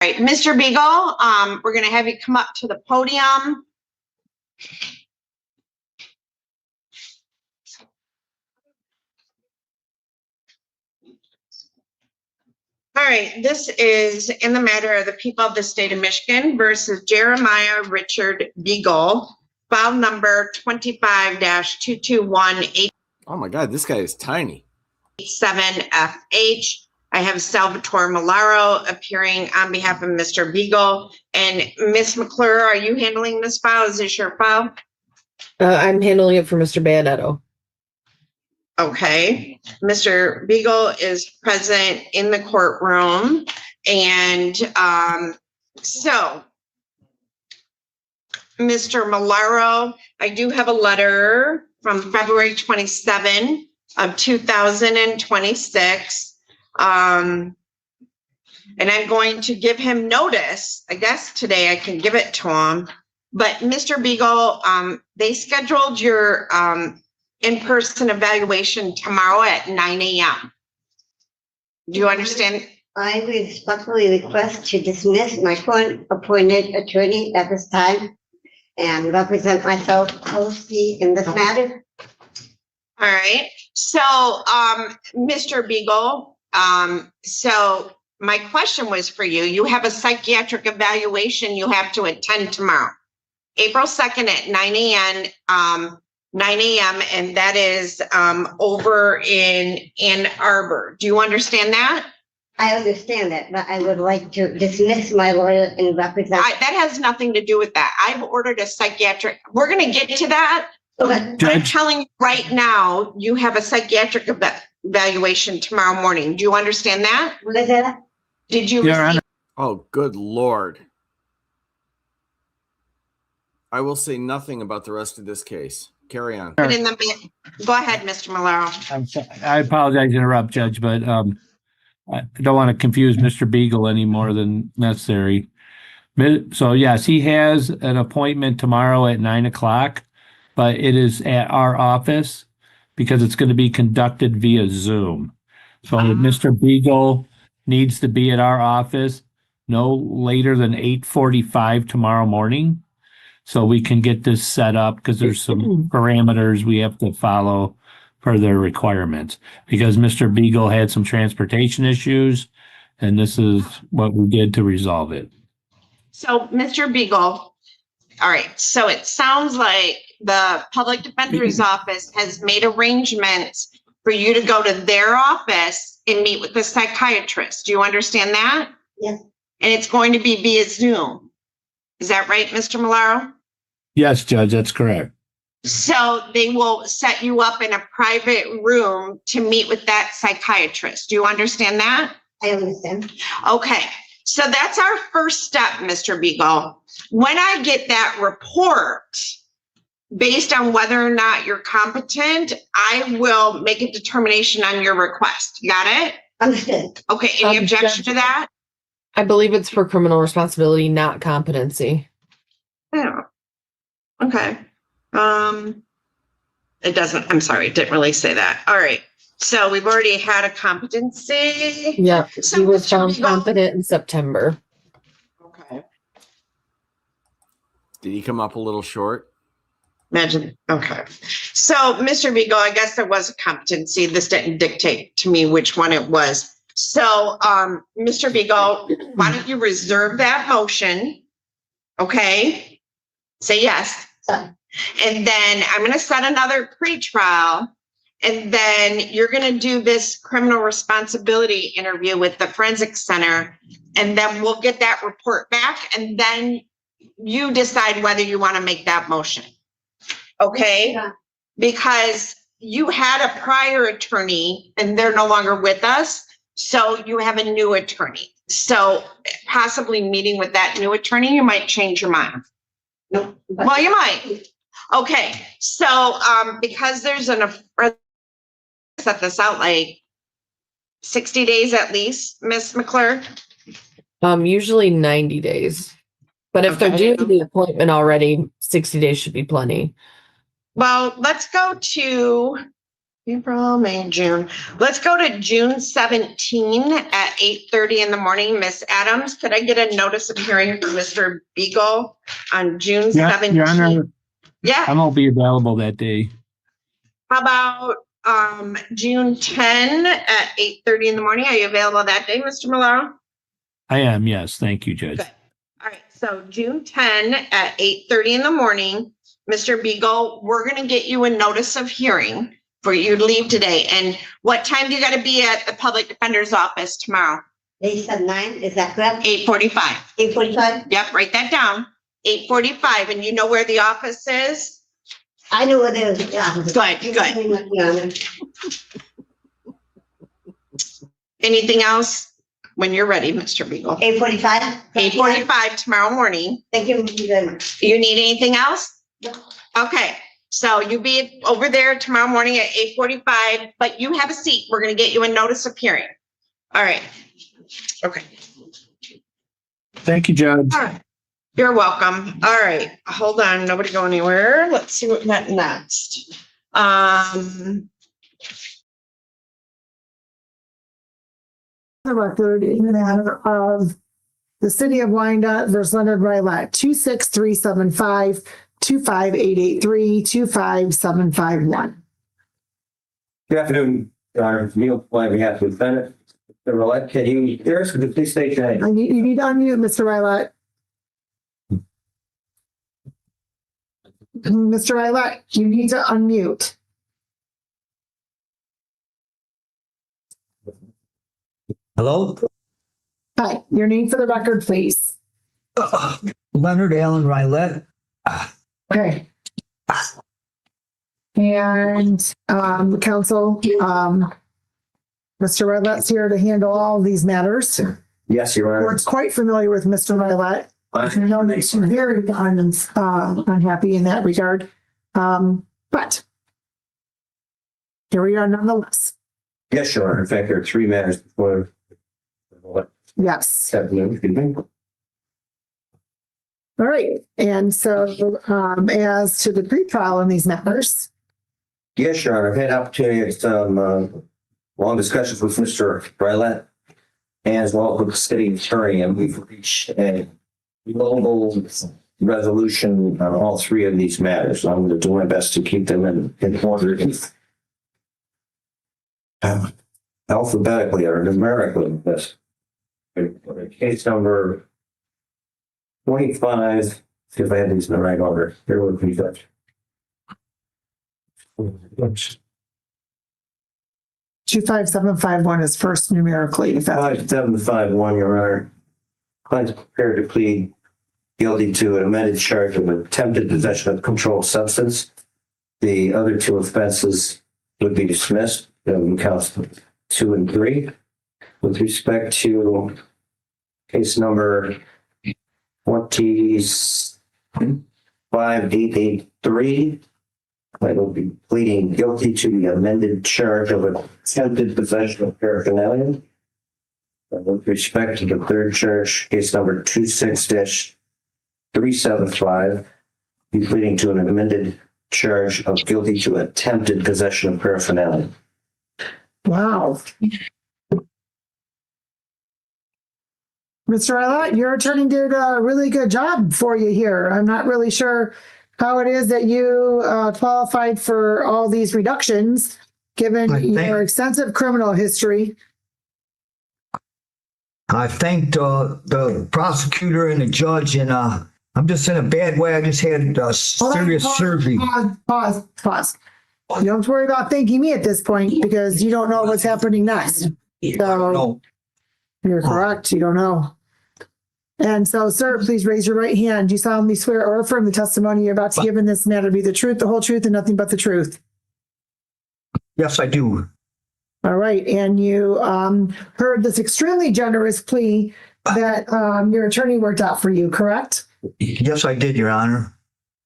right, Mr. Beagle, we're going to have you come up to the podium. All right, this is in the matter of the people of the state of Michigan versus Jeremiah Richard Beagle, file number 25-22187F. Oh my God, this guy is tiny. I have Salvatore Malaro appearing on behalf of Mr. Beagle. And Ms. McClure, are you handling this file? Is this your file? I'm handling it for Mr. Bayonetto. Okay. Mr. Beagle is present in the courtroom. And so, Mr. Malaro, I do have a letter from February 27 of 2026. And I'm going to give him notice. I guess today I can give it to him. But Mr. Beagle, they scheduled your in-person evaluation tomorrow at 9 a.m. Do you understand? I respectfully request to dismiss my current appointed attorney at this time and represent myself closely in this matter. All right. So, Mr. Beagle, so my question was for you. You have a psychiatric evaluation you have to attend tomorrow, April 2nd at 9 a.m., and that is over in Ann Arbor. Do you understand that? I understand that, but I would like to dismiss my lawyer and represent. That has nothing to do with that. I've ordered a psychiatric. We're going to get to that. Okay. I'm telling you right now, you have a psychiatric evaluation tomorrow morning. Do you understand that? What is that? Did you receive? Oh, good Lord. I will say nothing about the rest of this case. Carry on. Go ahead, Mr. Malaro. I apologize to interrupt, Judge, but I don't want to confuse Mr. Beagle any more than necessary. So yes, he has an appointment tomorrow at 9 o'clock, but it is at our office because it's going to be conducted via Zoom. So Mr. Beagle needs to be at our office no later than 8:45 tomorrow morning, so we can get this set up because there's some parameters we have to follow for their requirements. Because Mr. Beagle had some transportation issues, and this is what we did to resolve it. So, Mr. Beagle, all right. So it sounds like the public defender's office has made arrangements for you to go to their office and meet with the psychiatrist. Do you understand that? Yes. And it's going to be via Zoom. Is that right, Mr. Malaro? Yes, Judge, that's correct. So they will set you up in a private room to meet with that psychiatrist. Do you understand that? I understand. Okay. So that's our first step, Mr. Beagle. When I get that report, based on whether or not you're competent, I will make a determination on your request. You got it? Understood. Okay. Any objection to that? I believe it's for criminal responsibility, not competency. Yeah. Okay. It doesn't, I'm sorry, it didn't really say that. All right. So we've already had a competency. Yeah, So he was Mr. found Beagle- competent in September. Okay. Did he come up a little short? Imagine. Okay. So, Mr. Beagle, I guess there was a competency. This didn't dictate to me which one it was. So, Mr. Beagle, why don't you reserve that motion? Okay. Say yes. Sorry. And then I'm going to set another pretrial. And then you're going to do this criminal responsibility interview with the forensic center. And then we'll get that report back. And then you decide whether you want to make that motion. Okay? Yeah. Because you had a prior attorney and they're no longer with us. So you have a new attorney. So possibly meeting with that new attorney, you might change your mind. No. but- Well, you might. Okay. So because there's set this out like 60 days at least, Miss McClure. Usually 90 days. But if they're Okay. doing the appointment already, 60 days should be plenty. Well, let's go to April, May, June. Let's go to June 17 at 8:30 in the morning. Miss Adams, could I get a notice of hearing for Mr. Beagle on June Yeah, 17? Your Honor, Yeah, I won't be available that day. how about June 10 at 8:30 in the morning? Are you available that day, Mr. Malaro? I am, yes. Thank you, Judge. Good. All right, so June 10 at 8:30 in the morning, Mr. Beagle, we're gonna get you a notice of hearing for you to leave today. And what time do you gotta be at the public defender's office tomorrow? They said 9, is that correct? 8:45. 8:45? Yep, write that down. 8:45, and you know where the office is? I know what it is. Yeah. Good. Your Honor. Anything else? When you're ready, Mr. Beagle. 8:45? 8:45 tomorrow morning. Thank you. Good. You need anything else? No. Okay, so you be over there tomorrow morning at 8:45, but you have a seat. We're gonna get you a notice of hearing. All right. Okay. Thank you, Judge. All right. You're welcome. All right, hold on, nobody go anywhere. Let's see what we got next. The record in the matter of the city of Wyandotte versus Leonard Rylett, 26375, 25883, 25751. Good afternoon, Your Honor. Neil, on behalf of the defendant, the Rillette, can you hear us? Could you please state your name? You need to unmute, Mr. Rylett. Mr. Rylett, you need to unmute. Hello? Hi, your name for the record, please. Leonard Allen Rylett. Okay. And counsel, Mr. Rylett's here to handle all of these matters. Yes, Your We're Honor. quite familiar with Mr. Rylett. I know that she's very unhappy in that regard. But here we are nonetheless. Yes, Your Honor. In fact, there are 3 matters before the Rillette Yes. afternoon. Excuse me. All right. And so as to the pretrial in these matters, Yes, Your Honor. I've had opportunity at some long discussions with Mr. Rillette as well with the city attorney, and we've reached a global resolution on all 3 of these matters. I'm going to do my best to keep them in order. Alphabetically or numerically, this. Case number 25, see if I had these in the right order. Here would be Judge. 25751 is first numerically. If that's 5751, Your Honor. Client's prepared to plead guilty to an amended charge of attempted possession of controlled substance. The other 2 offenses would be dismissed, counts 2 and 3. With respect to case number 25883, I will be pleading guilty to the amended charge of attempted possession of paraphernalia. With respect to the 3rd charge, case number 26-375, be pleading to an amended charge of guilty to attempted possession of paraphernalia. wow. Mr. Rylett, your attorney did a really good job for you here. I'm not really sure how it is that you qualified for all these reductions, given your extensive criminal history. I thanked the prosecutor and the judge, and I'm just in a bad way. I just had serious surgery. Pause. You don't worry about thanking me at this point because you don't know what's happening next. So No, you're correct. You don't know. And so, sir, please raise your right hand. Do you solemnly swear or affirm the testimony you're about to give in this matter to be the truth, the whole truth, and nothing but the truth? yes, I do. All right. And you heard this extremely generous plea that your attorney worked out for you, correct? Yes, I did, Your Honor.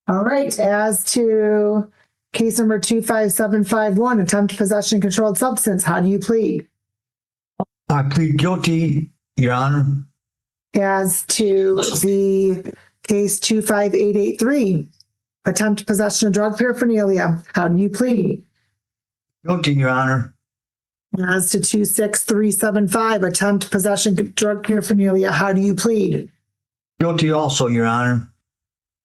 All right. As to case number 25751, attempt possession of controlled substance, how do you plead? I plead guilty, Your Honor. As to the case 25883, attempt possession of drug paraphernalia, how do you plead? Guilty, Your Honor. As to 26375, attempt possession drug paraphernalia, how do you plead? Guilty also, Your Honor.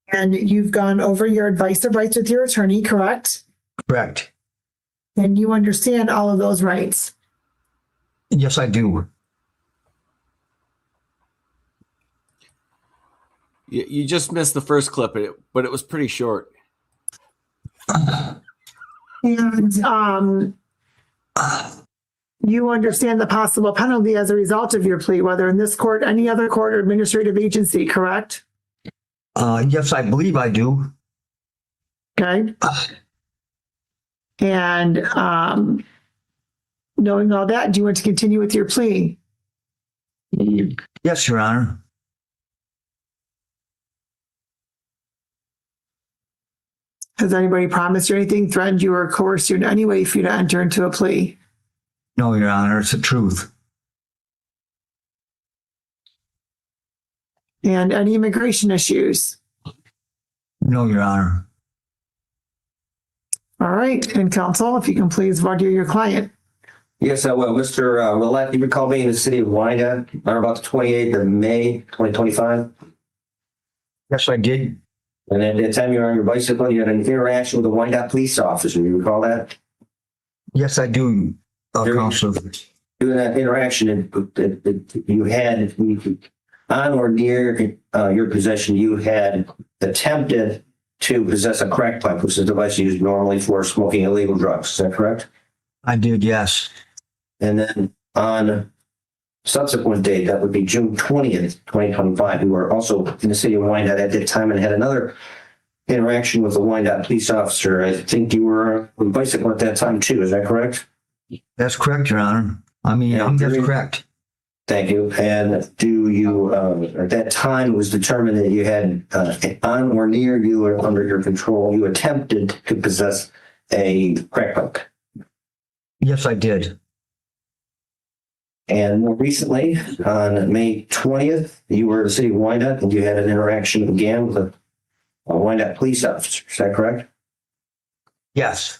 And you've gone over your advice of rights with your attorney, correct? Correct. And you understand all of those rights. Yes, I do. You just missed the first clip, but it was pretty short. And you understand the possible penalty as a result of your plea, whether in this court, any other court, or administrative agency, correct? Yes, I believe I do. Okay. And knowing all that, do you want to continue with your plea? Yes, Your Honor. Has anybody promised you anything, threatened you, or coerced you in any way for you to enter into a plea? No, Your Honor, it's the truth. And any immigration issues? No, Your Honor. All right. And counsel, if you can please voir your client. Yes, I will. Mr. Roulette, you recall being in the city of Wyandotte on about the 28th of May, 2025? Yes, I did. And at that time you were on your bicycle, you had an interaction with a Wyandotte police officer. You recall that? Yes, I do, Counselor. During that interaction, you had on or near your possession, you had attempted to possess a crack pipe, which is a device used normally for smoking illegal drugs. Is that correct? I did, yes. And then on subsequent date, that would be June 20th, 2025, you were also in the city of Wyandotte at that time and had another interaction with a Wyandotte police officer. I think you were on a bicycle at that time too. Is that correct? That's correct, Your Honor. That's correct. Thank you. And do you, at that time, it was determined that you had on or near you or under your control, you attempted to possess a crack pipe. Yes, I did. And more recently, on May 20th, you were in the city of Wyandotte and you had an interaction again with a Wyandotte police officer. Is that correct? Yes.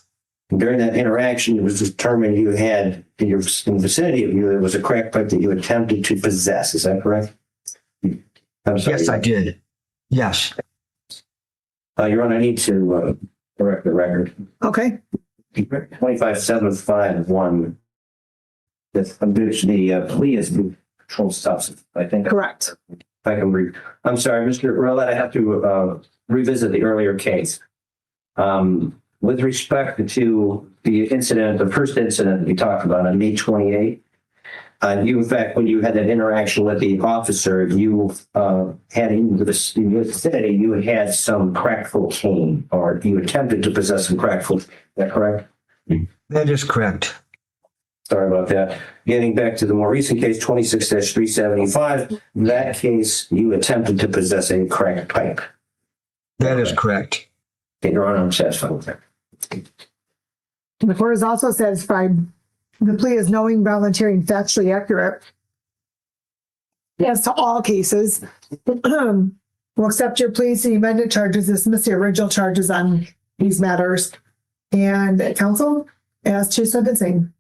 And during that interaction, it was determined you had in the vicinity of you, there was a crack pipe that you attempted to possess. Is that correct? I'm sorry. Yes, I did. Yes. Your Honor, I need to correct the record. Okay. 25751. The plea is controlled substance, I think. Correct. If I can read. I'm sorry, Mr. Roulette, I have to revisit the earlier case. With respect to the incident, the first incident we talked about on May 28th, you, in fact, when you had that interaction with the officer, you had in the vicinity, you had some crack cocaine, or you attempted to possess some crack cocaine. Is that correct? That is correct. Sorry about that. Getting back to the more recent case, 26-375, that case, you attempted to possess a crack pipe. That is correct. Okay, Your Honor, I'm satisfied with that. And the court is also satisfied the plea is knowing, voluntary, and factually accurate. As to all cases, we'll accept your plea to the amended charges, dismiss the original charges on these matters. And counsel, as to sentencing.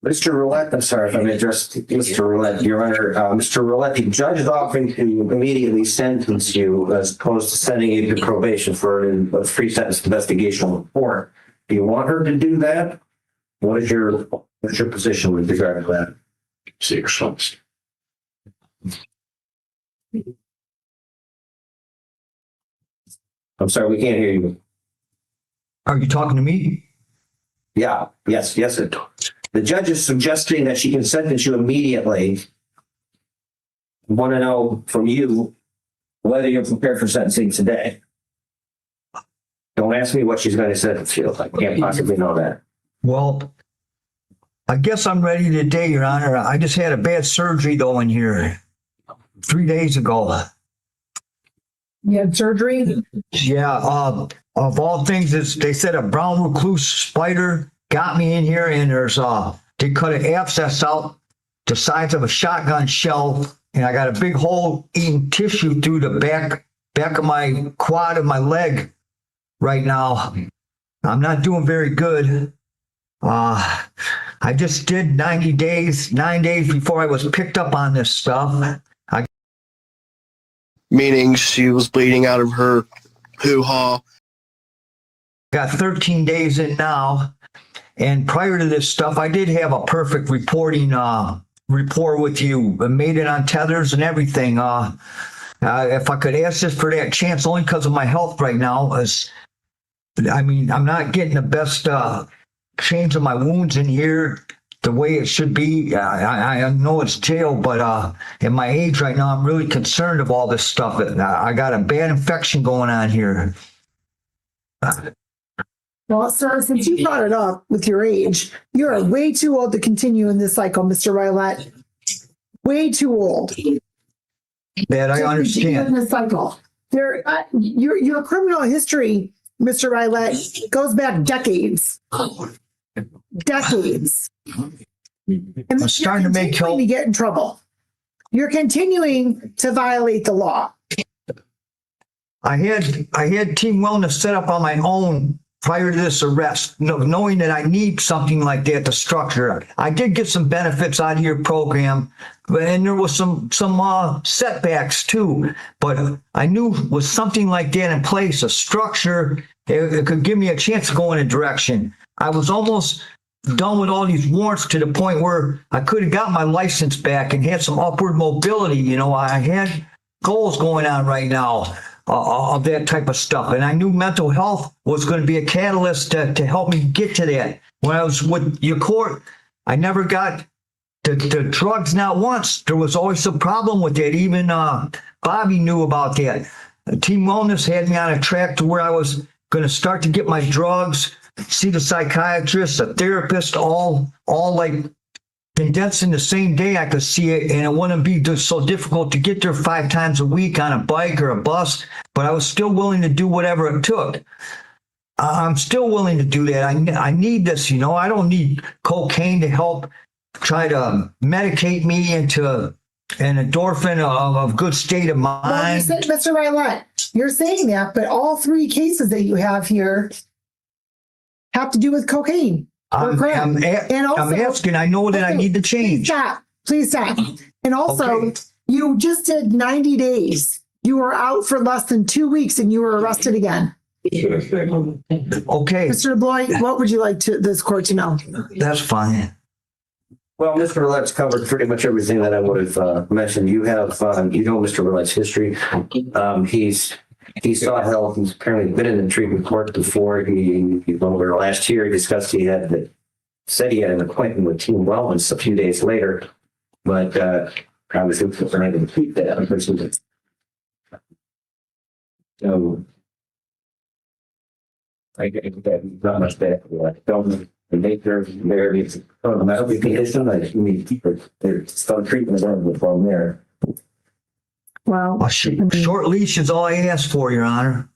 Mr. Roulette, I'm sorry if I may address Mr. Roulette, Your Honor. Mr. Roulette, the judge is offering to immediately sentence you as opposed to sending you to probation for a pre-sentence investigational report. Do you want her to do that? What's your position with regard to that? I'm sorry, we can't hear you. Are you talking to me? Yeah, yes. The judge is suggesting that she can sentence you immediately. I want to know from you whether you're prepared for sentencing today. Don't ask me what she's going to sentence you. I can't possibly know that. Well, I guess I'm ready today, Your Honor. I just had a bad surgery though in here 3 days ago. You had surgery? Yeah, of all things, they said a brown recluse spider got me in here, and they cut an abscess out the size of a shotgun shell, and I got a big hole eating tissue through the back of my quad of my leg right now. I'm not doing very good. I just did 90 days, 9 days before I was picked up on this stuff. Meaning she was bleeding out of her hoo-ha. Got 13 days in now. And prior to this stuff, I did have a perfect reporting report with you. I made it on tethers and everything. If I could ask this for that chance, only because of my health right now, I'm not getting the best change of my wounds in here the way it should be. I know it's jail, but at my age right now, I'm really concerned of all this stuff. I got a bad infection going on here. Well, sir, since you brought it up with your age, you're way too old to continue in this cycle, Mr. Rylett. Way too old. That I To continue in understand. this cycle. Your criminal history, Mr. Rylett, goes back decades. Decades. And I'm starting to make continuing help. to get in trouble. You're continuing to violate the law. I had Team Wellness set up on my own prior to this arrest, knowing that I need something like that to structure. I did get some benefits out of your program, and there was some setbacks too. But I knew with something like that in place, a structure, it could give me a chance to go in a direction. I was almost done with all these warrants to the point where I could have got my license back and had some upward mobility. You know, I had goals going on right now of that type of stuff. And I knew mental health was going to be a catalyst to help me get to that. When I was with your court, I never got the drugs, not once. There was always a problem with that. Even Bobby knew about that. Team Wellness had me on a track to where I was going to start to get my drugs, see the psychiatrist, a therapist, all like condensed in the same day. I could see it, and it wouldn't be just so difficult to get there 5 times a week on a bike or a bus, but I was still willing to do whatever it took. I'm still willing to do that. I need this, you know. I don't need cocaine to help try to medicate me into an endorphin of good state of Well, you mind. said, Mr. Rylett, you're saying that, but all 3 cases that you have here have to do with cocaine. Or crack. And also, I'm asking, I know that I need to Please change. stop. Please stop. And also, Okay. you just did 90 days. You were out for less than 2 weeks and you were arrested again. Okay, Mr. LeBlanc, what would you like this court to know? that's fine. Well, Mr. Roulette's covered pretty much everything that I would have mentioned. You have, you know, Mr. Roulette's history. He saw help. He's apparently been in the treatment court before. Over last year, he discussed said he had an appointment with Team Wellness a few days later, but I was unable to keep that. So I get that not much better. Don't the nature there is a medical condition. I need to start treatment from there. Well, A short leash is all I ask for, Your Honor.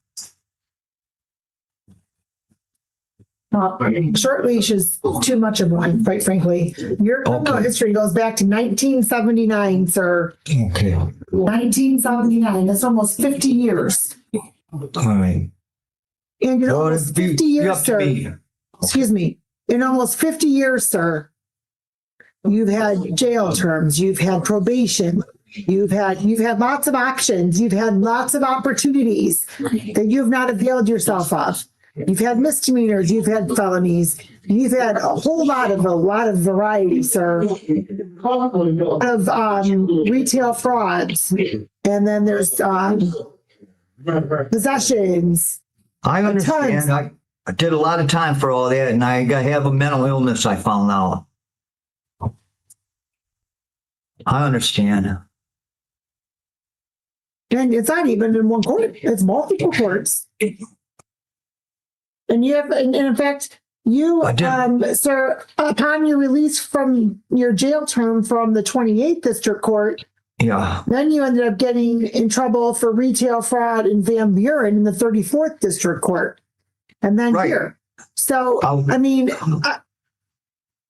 short leash is too much of one, quite frankly. Your criminal Okay. history goes back to 1979, sir. Okay, all 1979. That's almost 50 years. right. And in Well, almost it'd be 50 years, up to sir. me. Excuse me. In almost 50 years, sir, you've had jail terms, you've had probation, you've had lots of options, you've had lots of opportunities that you've not availed yourself of. You've had misdemeanors, you've had felonies, you've had a lot of variety, sir. Of retail frauds, and then there's possessions. I understand. I did a lot of time for all that, and I have a mental illness, I found out. I understand. And it's not even in one court; it's multiple courts. And you have, and in fact, you, I did. sir, upon your release from your jail term from the 28th District Court, Yeah. then you ended up getting in trouble for retail fraud in Van Buren in the 34th District Court. And then Right. here. So, I'll- I mean,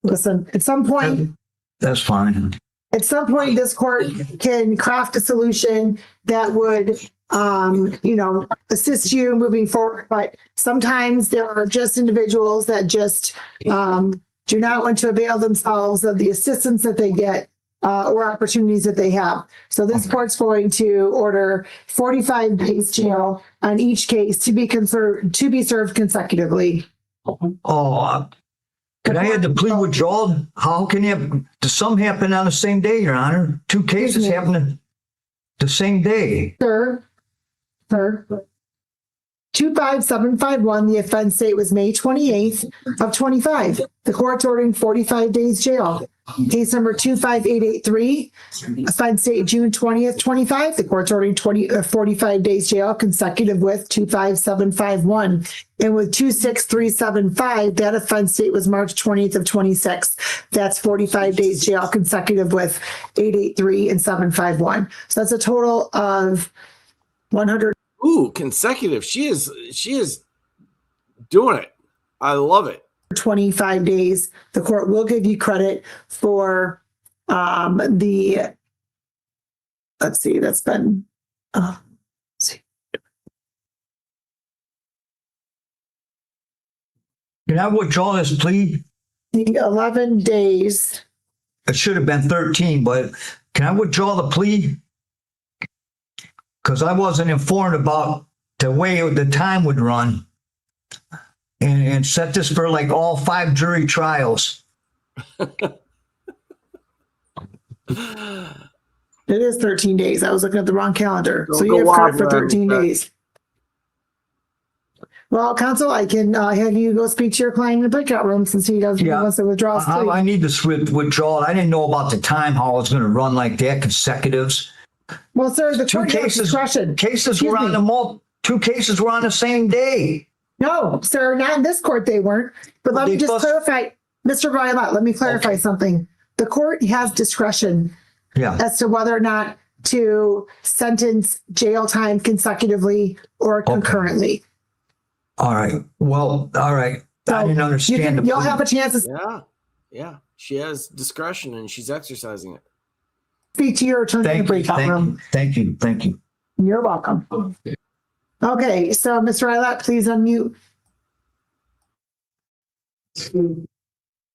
listen, at some point, That's fine. this court can craft a solution that would assist you moving forward. But sometimes there are just individuals that just do not want to avail themselves of the assistance that they get or opportunities that they have. So this court's going to order 45 days jail on each case to be served consecutively. Can I add the plea withdrawal? How can you, does some happen on the same day, Your Honor? Two cases happen the same day. Sir. 25751, the offense date was May 28th of 25. The court's ordering 45 days jail. Case number 25883, offense date June 20th, 25. The court's ordering 45 days jail consecutive with 25751. And with 26375, that offense date was March 20th of 26. That's 45 days jail consecutive with 883 and 751. So that's a total of 100. Ooh, consecutive. She is doing it. I love it. 25 days. The court will give you credit for let's see, that's been let's see. Can I withdraw this plea? The 11 days. It should have been 13, but can I withdraw the plea? Because I wasn't informed about the way the time would run and set this for like all 5 jury trials. It is 13 days. I was looking at the wrong calendar. So you have credit for 13 days. Well, counsel, I can have you go speak to your client in the breakout room since he wants to withdraw his plea. I need this withdrawal. I didn't know about the time, how it's going to run like that, consecutives. Well, sir, the court has discretion. Two cases were on the same day. No, sir, not in this court they weren't. But let me just clarify, Mr. Violet, let me clarify something. The court has discretion as to whether or not to sentence jail time consecutively or concurrently. All right. Well, all right. So I didn't understand. you'll have a chance to Yeah. She has discretion and she's exercising it. speak to your attorney in the breakout room. Thank you. You're welcome. Okay, so Mr. Violet, please unmute.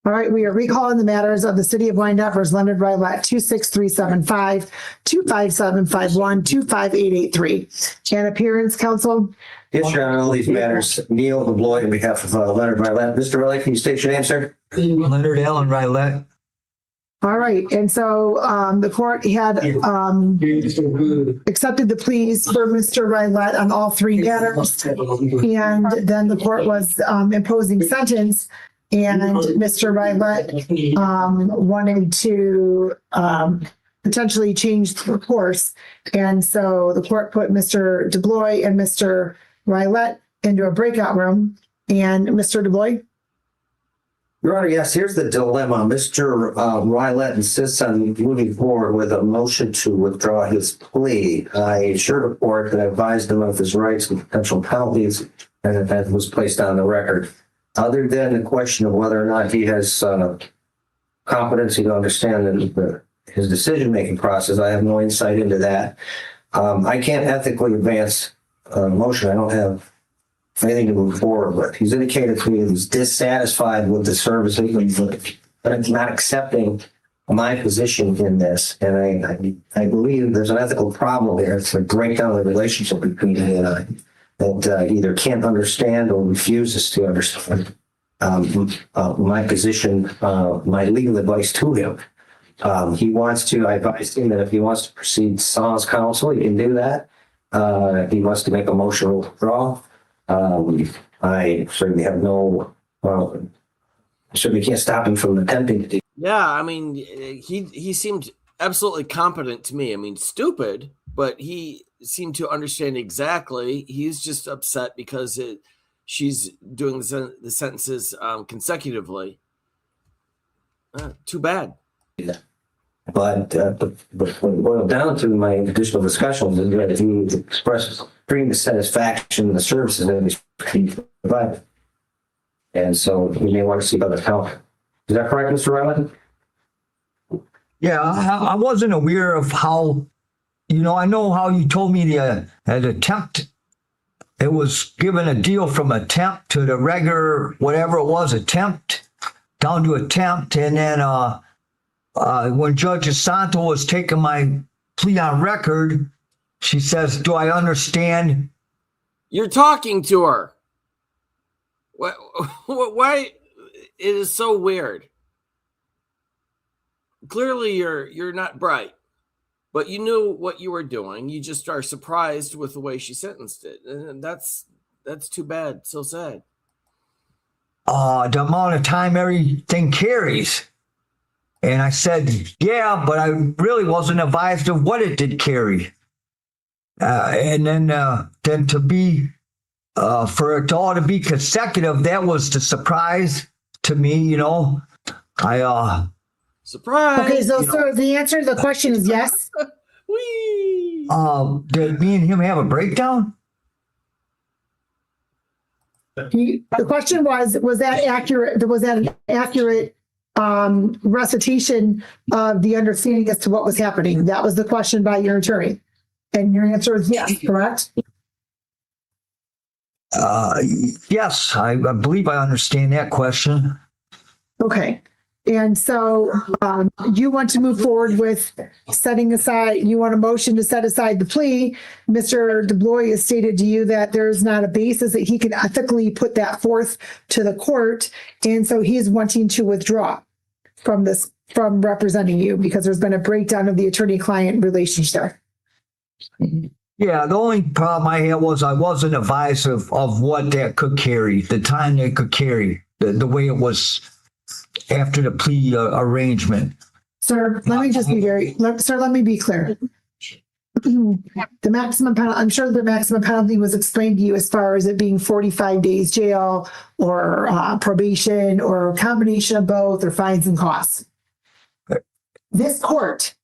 All right, we are recalling the matters of the City of Wyandotte versus Leonard Violet 26375, 25751, 25883. And appearance, counsel? Yes, Your Honor, all these matters. Neil LeBloy on behalf of Leonard Rylett. Mr. Rylett, can you state your name, sir? Leonard Allen Rylett. All right, and so the court had accepted the pleas for Mr. Rylett on all 3 matters. And then the court was imposing sentence, and Mr. Rylett wanted to potentially change the course. And so the court put Mr. DeBloy and Mr. Rylett into a breakout room. And Mr. DeBloy? Your Honor, yes, here's the dilemma. Mr. Rylett insists on moving forward with a motion to withdraw his plea. I assured the court that I advised him of his rights and potential penalties, and that was placed on the record. Other than the question of whether or not he has competency to understand his decision-making process, I have no insight into that. I can't ethically advance a motion. I don't have anything to move forward with. He's indicated to me that he's dissatisfied with the services, but it's not accepting my position in this. And I believe there's an ethical problem here. It's a breakdown of the relationship between he and I that either can't understand or refuses to understand my position, my legal advice to him. He wants to, I advised him that if he wants to proceed sans counsel, he can do that. He wants to make a motion to withdraw. I certainly have certainly can't stop him from attempting to do. Yeah, I mean, he seemed absolutely competent to me. I mean, stupid, but he seemed to understand exactly. He's just upset because she's doing the sentences consecutively. Too bad. But when it boiled down to my additional discussions, is that he expressed extreme dissatisfaction in the services that he provided. And so we may want to see other help. Is that correct, Mr. Rylett? Yeah, I wasn't aware of how I know how you told me the attempt. It was given a deal from attempt to the regular, whatever it was, attempt, down to attempt. And then when Judge Asanto was taking my plea on record, she says, do I understand? You're talking to her. Why? It is so weird. Clearly, you're not bright, but you knew what you were doing. You just are surprised with the way she sentenced it, and that's too bad. So sad. The amount of time everything carries. And I said, yeah, but I really wasn't advised of what it did carry. And then to be, for it all to be consecutive, that was the surprise to me, Surprise. Okay, so the answer to the question is yes. Whee! Did me and him have a breakdown? The question was that accurate? Was that an accurate recitation of the understanding as to what was happening? That was the question by your attorney. And your answer is yes, correct? Yes, I believe I understand that question. Okay. And so you want to move forward with setting aside, you want a motion to set aside the plea. Mr. DeBlois has stated to you that there's not a basis that he can ethically put that forth to the court. And so he's wanting to withdraw from representing you because there's been a breakdown of the attorney-client relationship. Yeah, the only problem I had was I wasn't advised of what that could carry, the time that could carry, the way it was after the plea arrangement. Sir, let me just be let me be clear. The maximum penalty, I'm sure the maximum penalty was explained to you as far as it being 45 days jail or probation or a combination of both or fines and costs. This court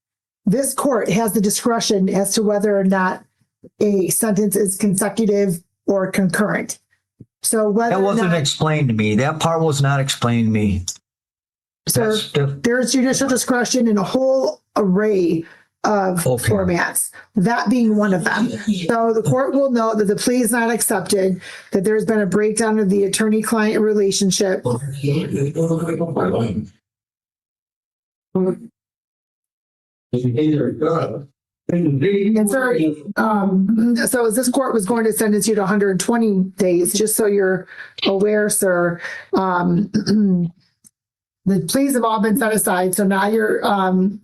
has the discretion as to whether or not a sentence is consecutive or concurrent. So whether That wasn't explained to me. That part was not explained to me. So there's judicial discretion in a whole array of formats, that being one of them. So the court will note that the plea is not accepted, that there's been a breakdown of the attorney-client relationship. And so as this court was going to sentence you to 120 days, just so you're aware, sir, the pleas have all been set aside. So now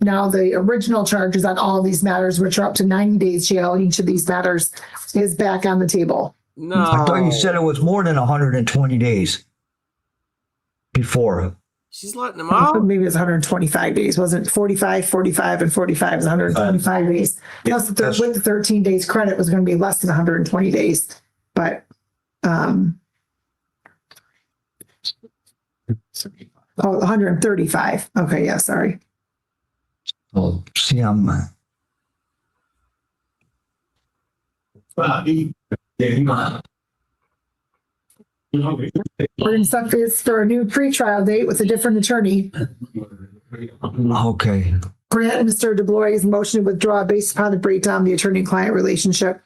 now the original charges on all of these matters, which are up to 90 days jail, each of these matters is back on the table. No. I thought you said it was more than 120 days before. She's letting him out. Maybe it's 125 days. Wasn't 45, 45, and 45 is 125 days. Plus, with the 13 days credit was going to be less than 120 days. But, 135. Okay, yeah, sorry. Well, see, I'm. We're going to set this for a new pretrial date with a different attorney. Okay. Grant Mr. DeBlois' motion to withdraw based upon the breakdown of the attorney-client relationship.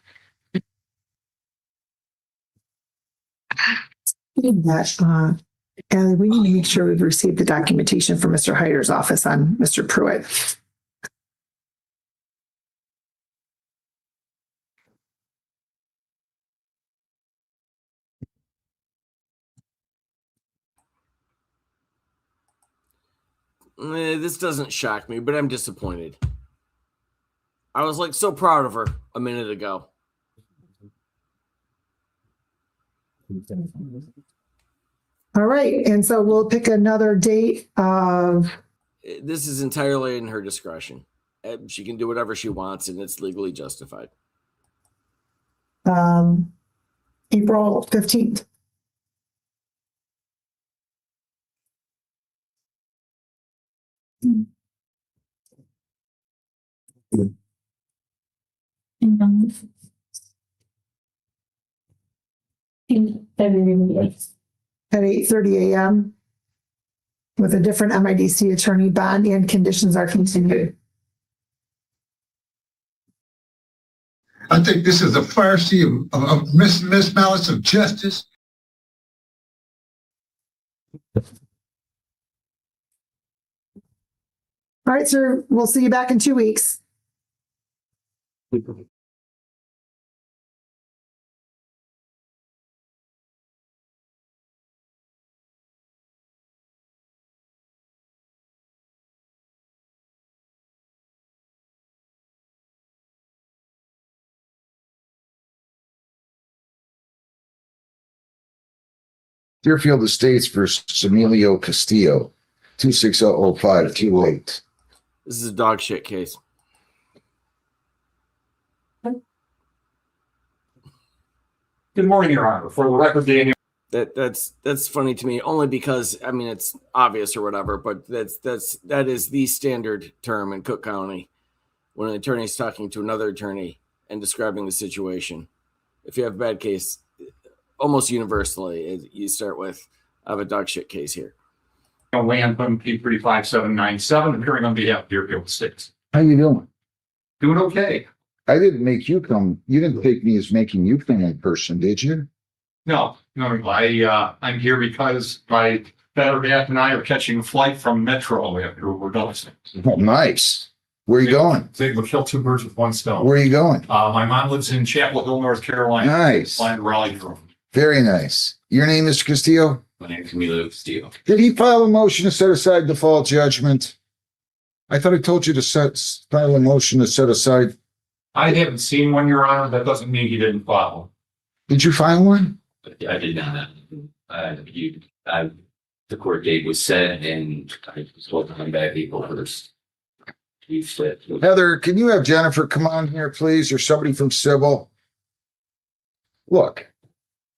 And we need to make sure we've received the documentation from Mr. Hyder's office on Mr. Pruitt. This doesn't shock me, but I'm disappointed. I was like so proud of her a minute ago. All right. And so we'll pick another date of. This is entirely in her discretion. She can do whatever she wants, and it's legally justified. April 15th. At 8:30 a.m. with a different MIDC attorney. Bond and conditions are continued. I think this is a farce of misbalance of justice. All right, sir, we'll see you back in 2 weeks. Deerfield Estates versus Emilio Castillo, 2600528. This is a dog shit case. Good morning, Your Honor. For the record, Daniel. That's funny to me, only because I mean it's obvious or whatever, but that is the standard term in Cook County when an attorney is talking to another attorney and describing the situation. If you have a bad case, almost universally, you start with, I have a dog shit case here. Land P 35797, appearing on behalf of Deerfield Estates. How you doing? Doing okay. I didn't make you come. You didn't take me as making you come in person, did you? No, I'm here because my better half and I are catching a flight from Metro after we're done. Oh, nice. Where are you going? They will kill two birds with one stone. Where are you going? My mom lives in Chapel Hill, North Carolina. Nice. Flying to Raleigh from. Very nice. Your name, Mr. Castillo? My name is Emilio Castillo. Did he file a motion to set aside default judgment? I thought I told you to file a motion to set aside. I haven't seen one, Your Honor. That doesn't mean he didn't file. Did you file one? I did not. The court date was set, and I was supposed to come back April 1st. Heather, can you have Jennifer come on here, please, or somebody from Civil? Look,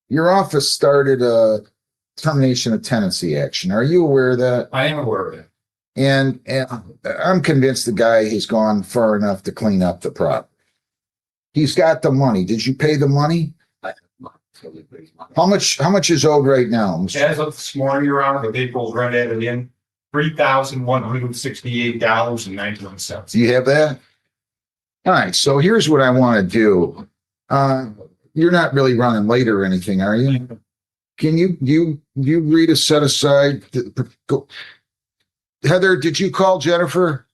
your office started a termination of tenancy action. Are you aware of that? I am aware of it. And I'm convinced the guy has gone far enough to clean up the problem. He's got the money. Did you pay the money? How much is owed right now? As of this morning, Your Honor, the April's rent added in $3,168.91. Do you have that? All right. So here's what I want to do. You're not really running late or anything, are you? Can you agree to set aside? Heather, did you call Jennifer?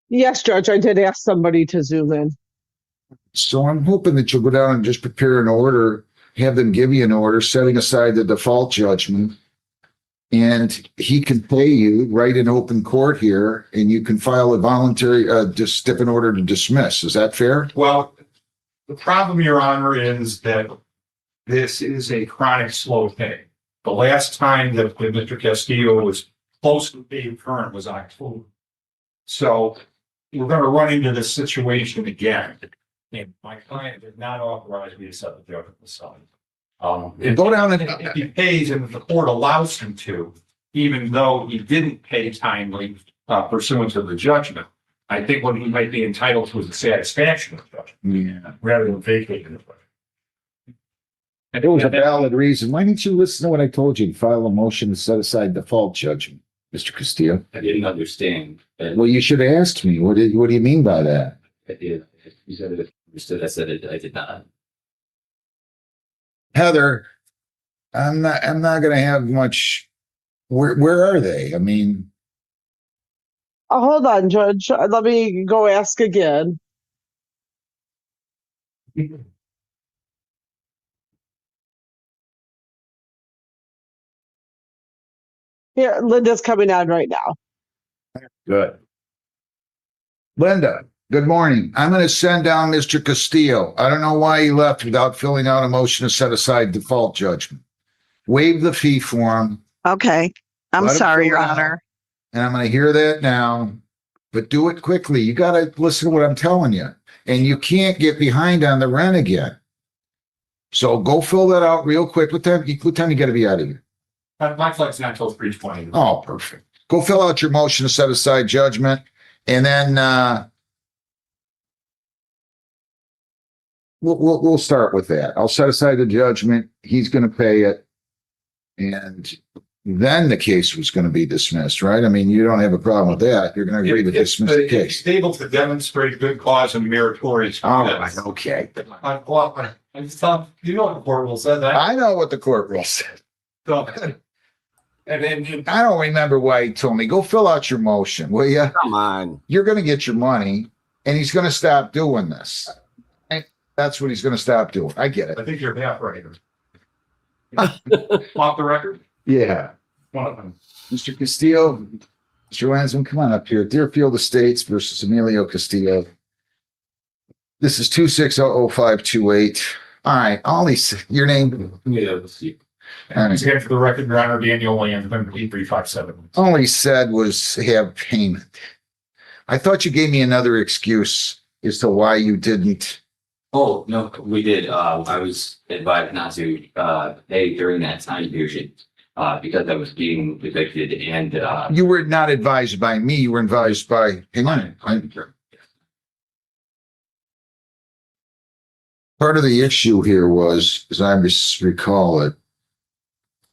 Yes, Judge, I did ask somebody to zoom in. So I'm hoping that you'll go down and just prepare an order, have them give you an order, setting aside the default judgment, and he can pay you right in open court here, and you can file a voluntary, just step in order to dismiss. Is that fair? Well, the problem, Your Honor, is that this is a chronic slow pay. The last time that Mr. Castillo was close to being current was October. So we're going to run into this situation again. And my client did not authorize me to set the judgment aside. Go down and if he pays and if the court allows him to, even though he didn't pay timely pursuant to the judgment, I think what he might be entitled to is the satisfaction of the judgment rather than vacating the judgment. It was a valid reason. Why didn't you listen to what I told you and file a motion to set aside default judgment, Mr. Castillo? I didn't understand. Well, you should have asked me. What do you mean by that? I did. You said it understood. I said it. I did not. Heather, I'm not going to have much. Where are they? I mean, Hold on, Judge. Let me go ask again. Here, Linda's coming on right now. good. Linda, good morning. I'm going to send down Mr. Castillo. I don't know why he left without filling out a motion to set aside default judgment. Waive the fee form. Okay. I'm Let him sorry, fill Your it out. Honor. And I'm going to hear that now, but do it quickly. You got to listen to what I'm telling you. And you can't get behind on the rent again. So go fill that out real quick. What time you got to be out of here? My flight's not until 3:20. Oh, perfect. Go fill out your motion to set aside judgment, and then we'll start with that. I'll set aside the judgment. He's going to pay it, and then the case was going to be dismissed, right? I mean, you don't have a problem with that. You're going to agree to dismiss the If case. he's able to demonstrate good cause and meritorious. All right, okay. I just thought, you know what the court will say that. I know what the court will say. So, and then I don't remember why he told me, go fill out your motion, will you? Come on. You're going to get your money and he's going to stop doing this. And that's what he's going to stop doing. I get I it. think you're half right. Off the record, Yeah. one of them. Mr. Castillo, Mr. Lansman, come on up here. Deerfield Estates versus Emilio Castillo. This is 2600528. All right, all these, your name? Yeah. All Again, for the record, Your Honor, Daniel Land, number 8357. All he said was have payment. I thought you gave me another excuse as to why you didn't. Oh, no, we did. I was advised not to pay during that time period because I was being evicted and You were not advised by me. You were advised by. Hang on. Part of the issue here was, as I recall it,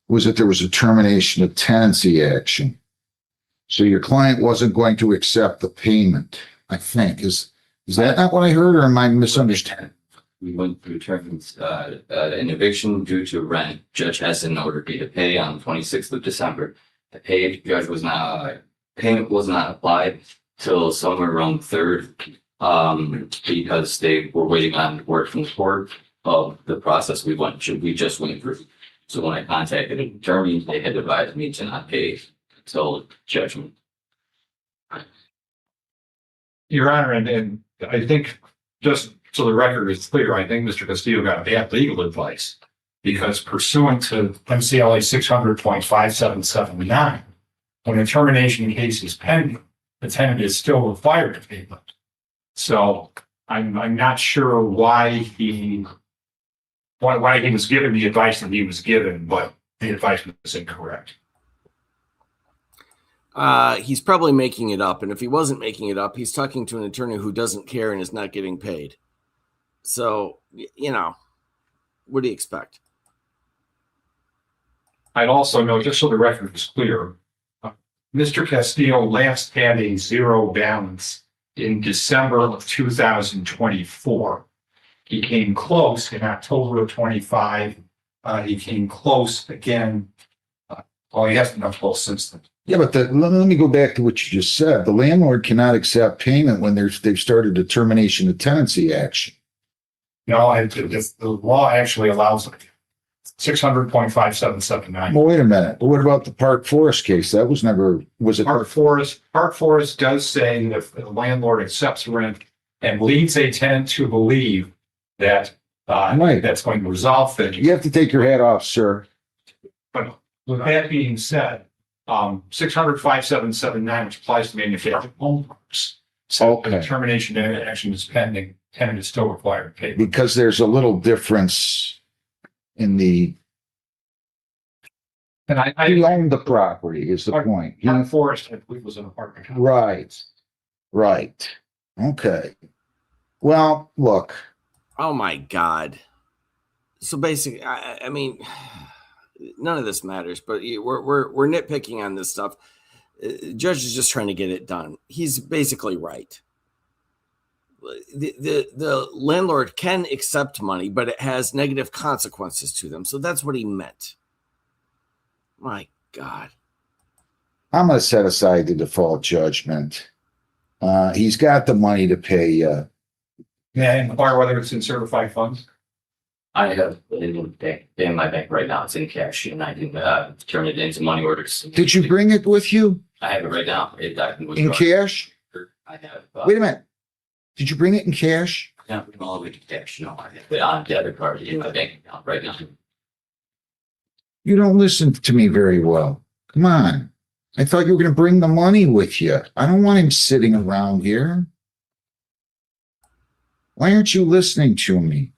was that there was a termination of tenancy action. So your client wasn't going to accept the payment, I think. Is that not what I heard, or am I misunderstanding? we went through terms, an eviction due to rent. Judge Hessen ordered me to pay on the 26th of December. The judge was not, payment was not applied till somewhere around the 3rd, because they were waiting on word from the court of the process we just went through. So when I contacted an attorney, they had advised me to not pay until judgment. Your Honor, and I think, just so the record is clear, I think Mr. Castillo got bad legal advice, because pursuant to MCLA 600.5779, when a termination case is pending, the tenant is still required to pay them. So I'm not sure why he was given the advice that he was given, but the advice was incorrect. He's probably making it up. And if he wasn't making it up, he's talking to an attorney who doesn't care and is not getting paid. So, you know, what do you expect? I'd also note, just so the record is clear, Mr. Castillo last had a zero balance in December of 2024. He came close in October of 25. He came close again. Well, he hasn't been close since then. Yeah, but let me go back to what you just said. The landlord cannot accept payment when they've started a termination of tenancy action. No, the law actually allows it. 600.5779. Well, wait a minute. But what about the Park Forest case? That was never, was it? Park Forest does say that if the landlord accepts rent and leads a tenant to believe that Right. that's going to resolve things. You have to take your hat off, sir. But with that being said, 600.5779, which applies to manufactured homes. So Okay. the termination action is pending, tenant is still required to pay. Because there's a little difference in the, And I he owned the property is the point. Park Forest, I believe, was an apartment complex. Right. Right. Okay. Well, look, Oh my God. So basically, I mean, none of this matters, but we're nitpicking on this stuff. Judge is just trying to get it done. He's basically right. The landlord can accept money, but it has negative consequences to them. So that's what he meant. My God. I'm going to set aside the default judgment. He's got the money to pay you. May I inquire whether it's in certified funds? I have it in my bank right now. It's in cash and I can turn it into money orders. Did you bring it with you I have it right now. I can in withdraw. cash? I have. Wait a minute. Did you bring it in cash? Not all of it in cash. No, I have it on debit card in my bank account right now. You don't listen to me very well. Come on. I thought you were going to bring the money with you. I don't want him sitting around here. Why aren't you listening to me?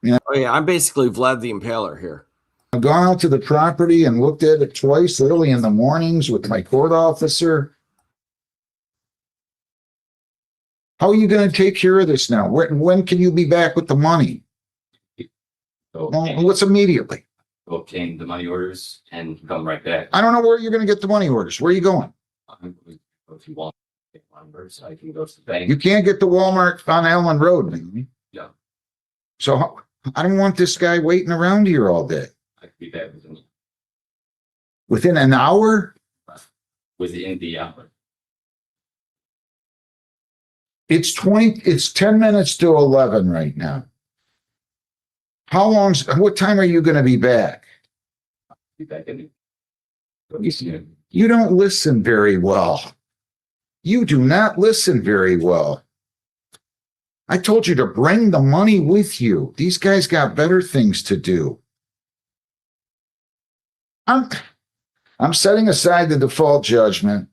Oh yeah, I'm basically Vlad the Impaler here. I've gone out to the property and looked at it twice early in the mornings with my court officer. How are you going to take care of this now? When can you be back with the money? So, Well, what's immediately? go obtain the money orders and come right back. I don't know where you're going to get the money orders. Where are you going? If you want, I can go to the bank. You can't get the Walmart on Allen Road, man. Yeah. So I don't want this guy waiting around here all day. I could be back Within an hour? within the hour. It's 10 minutes to 11 right now. What time are you going to be back? Be back in. You don't listen very well. You do not listen very well. I told you to bring the money with you. These guys got better things to do. I'm setting aside the default judgment.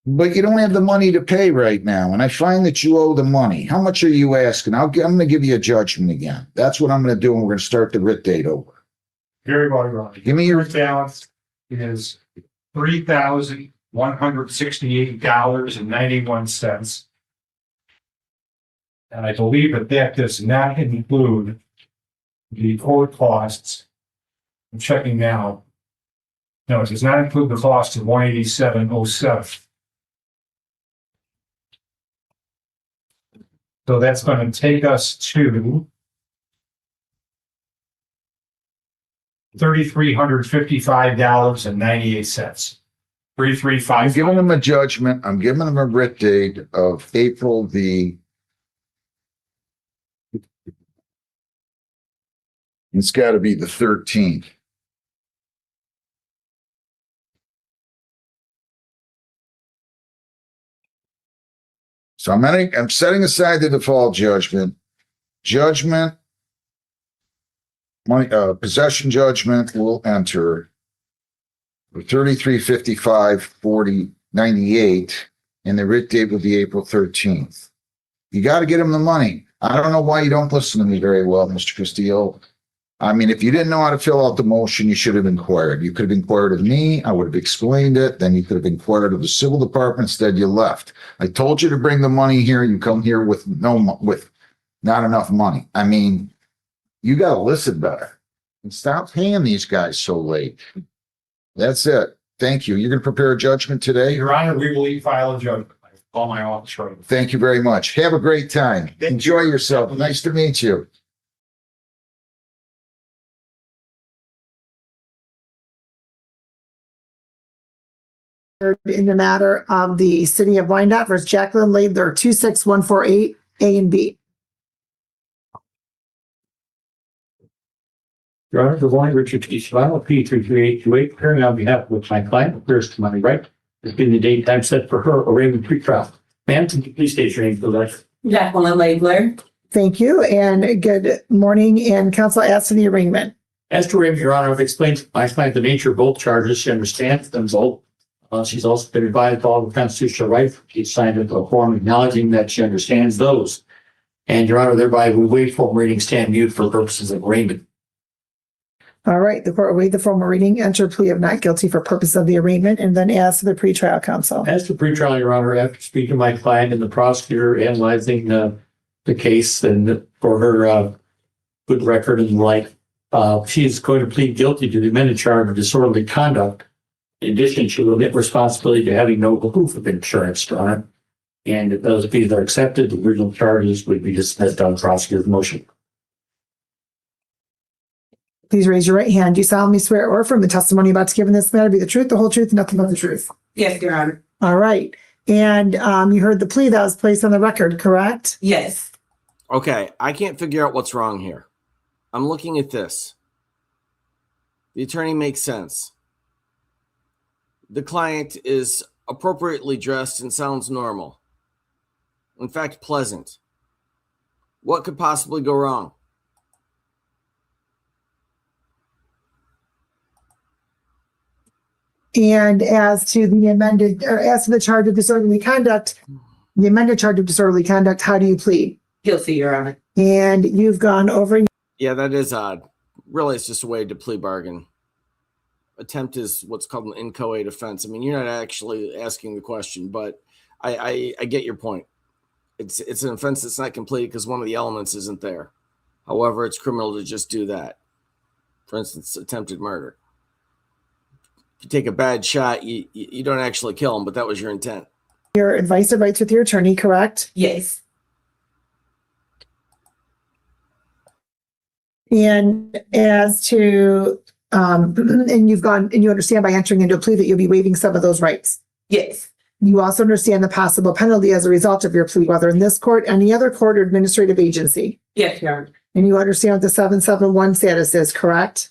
But you don't have the money to pay right now, and I find that you owe the money. How much are you asking? I'm going to give you a judgment again. That's what I'm going to do, and we're going to start the writ date over. Very well, Your Honor. Give me your balance is $3,168.91. And I believe that does not include the court costs. I'm checking now. No, it does not include the cost of $187.07. So that's going to take us to $3,355.98. I'm giving them a judgment. I'm giving them a writ date of April the. It's got to be the 13th. So I'm setting aside the default judgment. Possession judgment will enter 3355.40.98, and the writ date will be April 13th. You got to get him the money. I don't know why you don't listen to me very well, Mr. Castillo. I mean, if you didn't know how to fill out the motion, you should have inquired. You could have inquired of me. I would have explained it. Then you could have inquired of the civil department. Instead, you left. I told you to bring the money here. You come here with not enough money. I mean, you got to listen better and stop paying these guys so late. That's it. Thank you. You're going to prepare a judgment today? Your Honor, we will file a judgment. I call my office right away. Thank you very much. Have a great time. Enjoy yourself. Nice to meet you. In the matter of the city of Wyandotte versus Jacqueline Laidler, 26148 A and B. Your Honor, the lawyer Richard T. Savano, P33828, appearing on behalf of my client, appears to my right. It's been the date time set for her arraignment pretrial. Ma'am, can you please state your name for the record? Jacqueline Laidler. Thank you and good morning. And counsel asks for the arraignment. As to arraignment, Your Honor, I've explained to my client the nature of both charges. She understands them both. She's also been advised of all the constitutional rights. She's signed a form acknowledging that she understands those. And Your Honor, thereby we waive formal reading, stand mute for purposes of arraignment. All right, the court will waive the formal reading, enter plea of not guilty for purpose of the arraignment, and then ask the pretrial counsel. As to pretrial, Your Honor, after speaking to my client and the prosecutor analyzing the case and for her good record and the like, she is going to plead guilty to the amended charge of disorderly conduct. In addition, she will admit responsibility to having no proof of insurance, Your Honor. And if those pleas are accepted, the original charges would be dismissed on prosecutor's motion. Please raise your right hand. Do you solemnly swear or affirm the testimony about to give in this matter be the truth, the whole truth, and nothing but the truth? Yes, Your Honor. All right. And you heard the plea that was placed on the record, correct? Yes. Okay, I can't figure out what's wrong here. I'm looking at this. The attorney makes sense. The client is appropriately dressed and sounds normal. In fact, pleasant. What could possibly go wrong? And as to the amended, or as to the charge of disorderly conduct, the amended charge of disorderly conduct, how do you plead? Guilty, Your Honor. And you've gone over. Yeah, that is odd. Really, it's just a way to plea bargain. Attempt is what's called an inchoate offense. I mean, you're not actually asking the question, but I get your point. It's an offense that's not completed because one of the elements isn't there. However, it's criminal to just do that. For instance, attempted murder. If you take a bad shot, you don't actually kill him, but that was your intent. Your advice and rights with your attorney, correct? Yes. And as to, and you understand by entering into a plea that you'll be waiving some of those rights. Yes. You also understand the possible penalty as a result of your plea, whether in this court, any other court, or administrative agency. Yes, Your Honor. And you understand what the 771 status is, correct?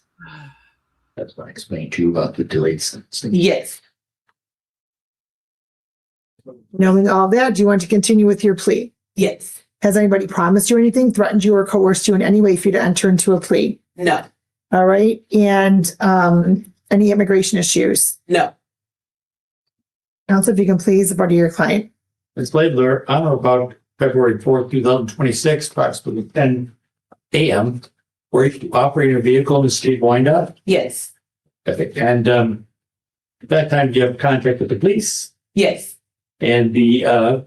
That's what I explained to you about the delayed sentencing. Yes. Knowing all that, do you want to continue with your plea? Yes. Has anybody promised you anything, threatened you, or coerced you in any way for you to enter into a plea? No. All right. And any immigration issues? No. Counsel, if you can please, about your client. Ms. Laidler, on or about February 4th, 2026, approximately 10 a.m., were you operating a vehicle in the city of Wyandotte? Yes. And at that time, do you have contact with the police? Yes. And the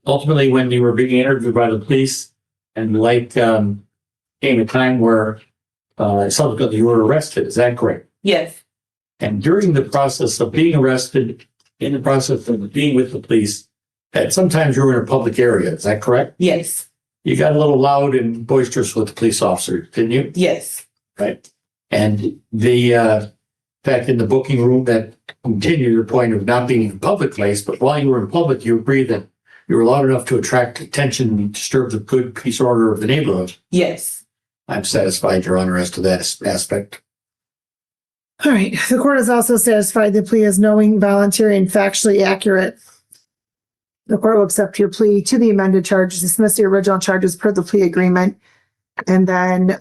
ultimately, when you were being interviewed by the police, and came a time where subsequently you were arrested. Is that correct? Yes. And during the process of being arrested, in the process of being with the police, that sometimes you were in a public area. Is that correct? Yes. You got a little loud and boisterous with the police officer, didn't you? Yes. Right. And the fact in the booking room that continued your point of not being in a public place, but while you were in public, you agreed that you were loud enough to attract attention and disturb the good peace order of the neighborhood. Yes. I'm satisfied, Your Honor, as to that aspect. All right. The court is also satisfied the plea is knowing, voluntary, and factually accurate. The court will accept your plea to the amended charges, dismiss the original charges per the plea agreement, and then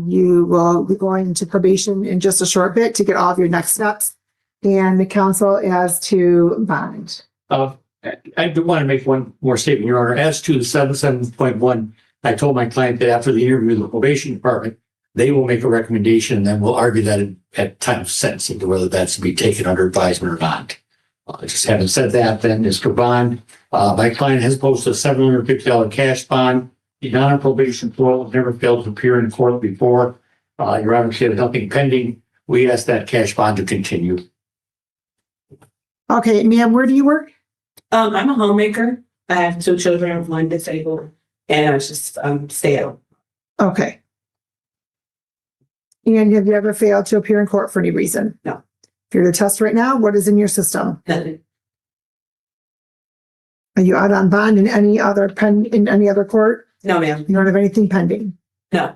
you will be going to probation in just a short bit to get all of your next steps. And the counsel as to bond. I do want to make one more statement, Your Honor. As to the 77.1, I told my client that after the interview with the probation department, they will make a recommendation, and then we'll argue that at time of sentencing to whether that's to be taken under advisement or not. Just having said that, then, Mr. Bond, my client has posted a $750 cash bond. He's not on probation parole, never failed to appear in court before. Your Honor, she had nothing pending. We ask that cash bond to continue. Okay, ma'am, where do you work? I'm a homemaker. I have 2 children, 1 disabled, and I just stay at home. Okay. And have you ever failed to appear in court for any reason? No. If you're to test right now, what is in your system? Nothing. Are you out on bond in any other court? No, ma'am. You don't have anything pending? No.